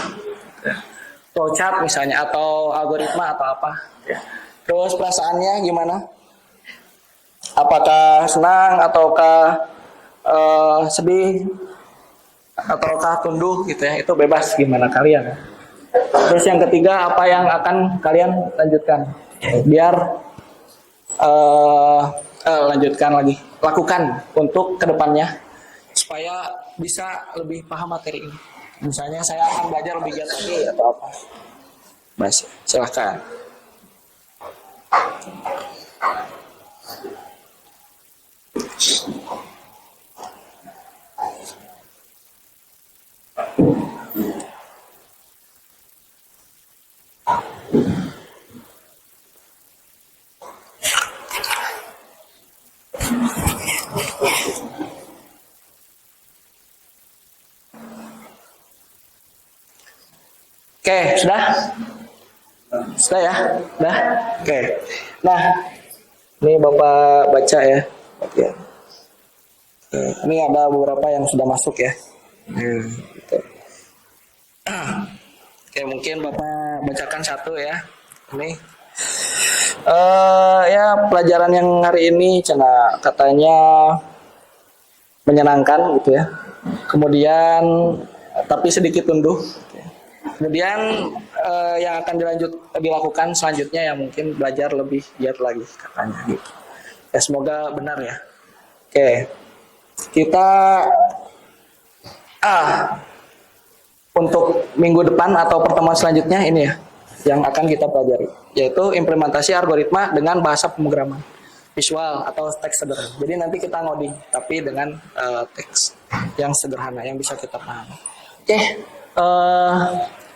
Flowchart misalnya, atau algoritma atau apa. Ya. Terus perasaannya gimana? Apakah senang ataukah sedih ataukah tunduh gitu ya, itu bebas gimana kalian. Terus yang ketiga, apa yang akan kalian lanjutkan biar lanjutkan lagi, lakukan untuk kedepannya supaya bisa lebih paham materi ini. Misalnya saya akan belajar lebih giat lagi atau apa, Mas, silahkan. Oke, sudah? Sudah ya? Sudah? Oke. Nah, ini Bapak baca ya. Oke. Ini ada beberapa yang sudah masuk ya. Gitu. Oke, mungkin Bapak bacakan satu ya. Ini. Ya, pelajaran yang hari ini katanya menyenangkan gitu ya. Kemudian tapi sedikit tunduh. Kemudian yang akan dilakukan selanjutnya ya mungkin belajar lebih giat lagi katanya gitu. Ya semoga benar ya. Oke. Kita untuk minggu depan atau pertemuan selanjutnya ini ya yang akan kita pelajari, yaitu implementasi algoritma dengan bahasa pemrograman visual atau teks sederhana. Jadi nanti kita ngoding tapi dengan teks yang sederhana yang bisa kita pahami. Oke.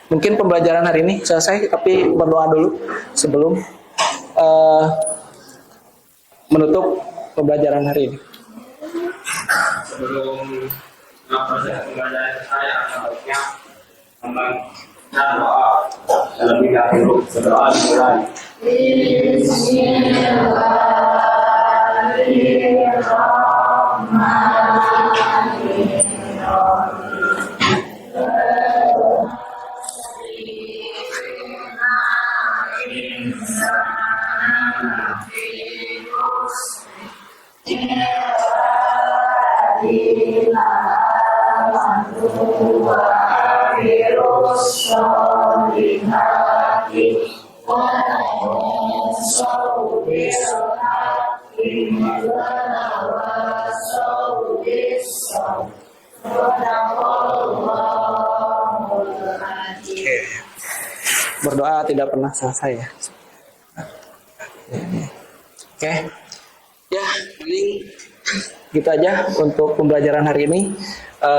Mungkin pembelajaran hari ini selesai, tapi berdoa dulu sebelum menutup pembelajaran hari ini. Sebelum proses pembelajaran saya sebaiknya membaca doa terlebih dahulu. Berdoa dimulai. Berdoa tidak pernah selesai ya. Oke. Ya, paling gitu aja untuk pembelajaran hari ini.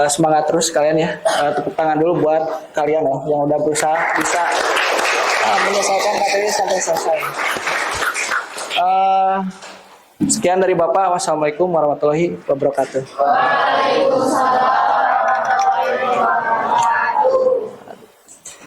Semangat terus kalian ya. Tepuk tangan dulu buat kalian ya yang udah berusaha bisa menyelesaikan materi sampai selesai. Sekian dari Bapak. Wassalamualaikum warahmatullahi wabarakatuh. Waalaikumsalam warahmatullahi wabarakatuh.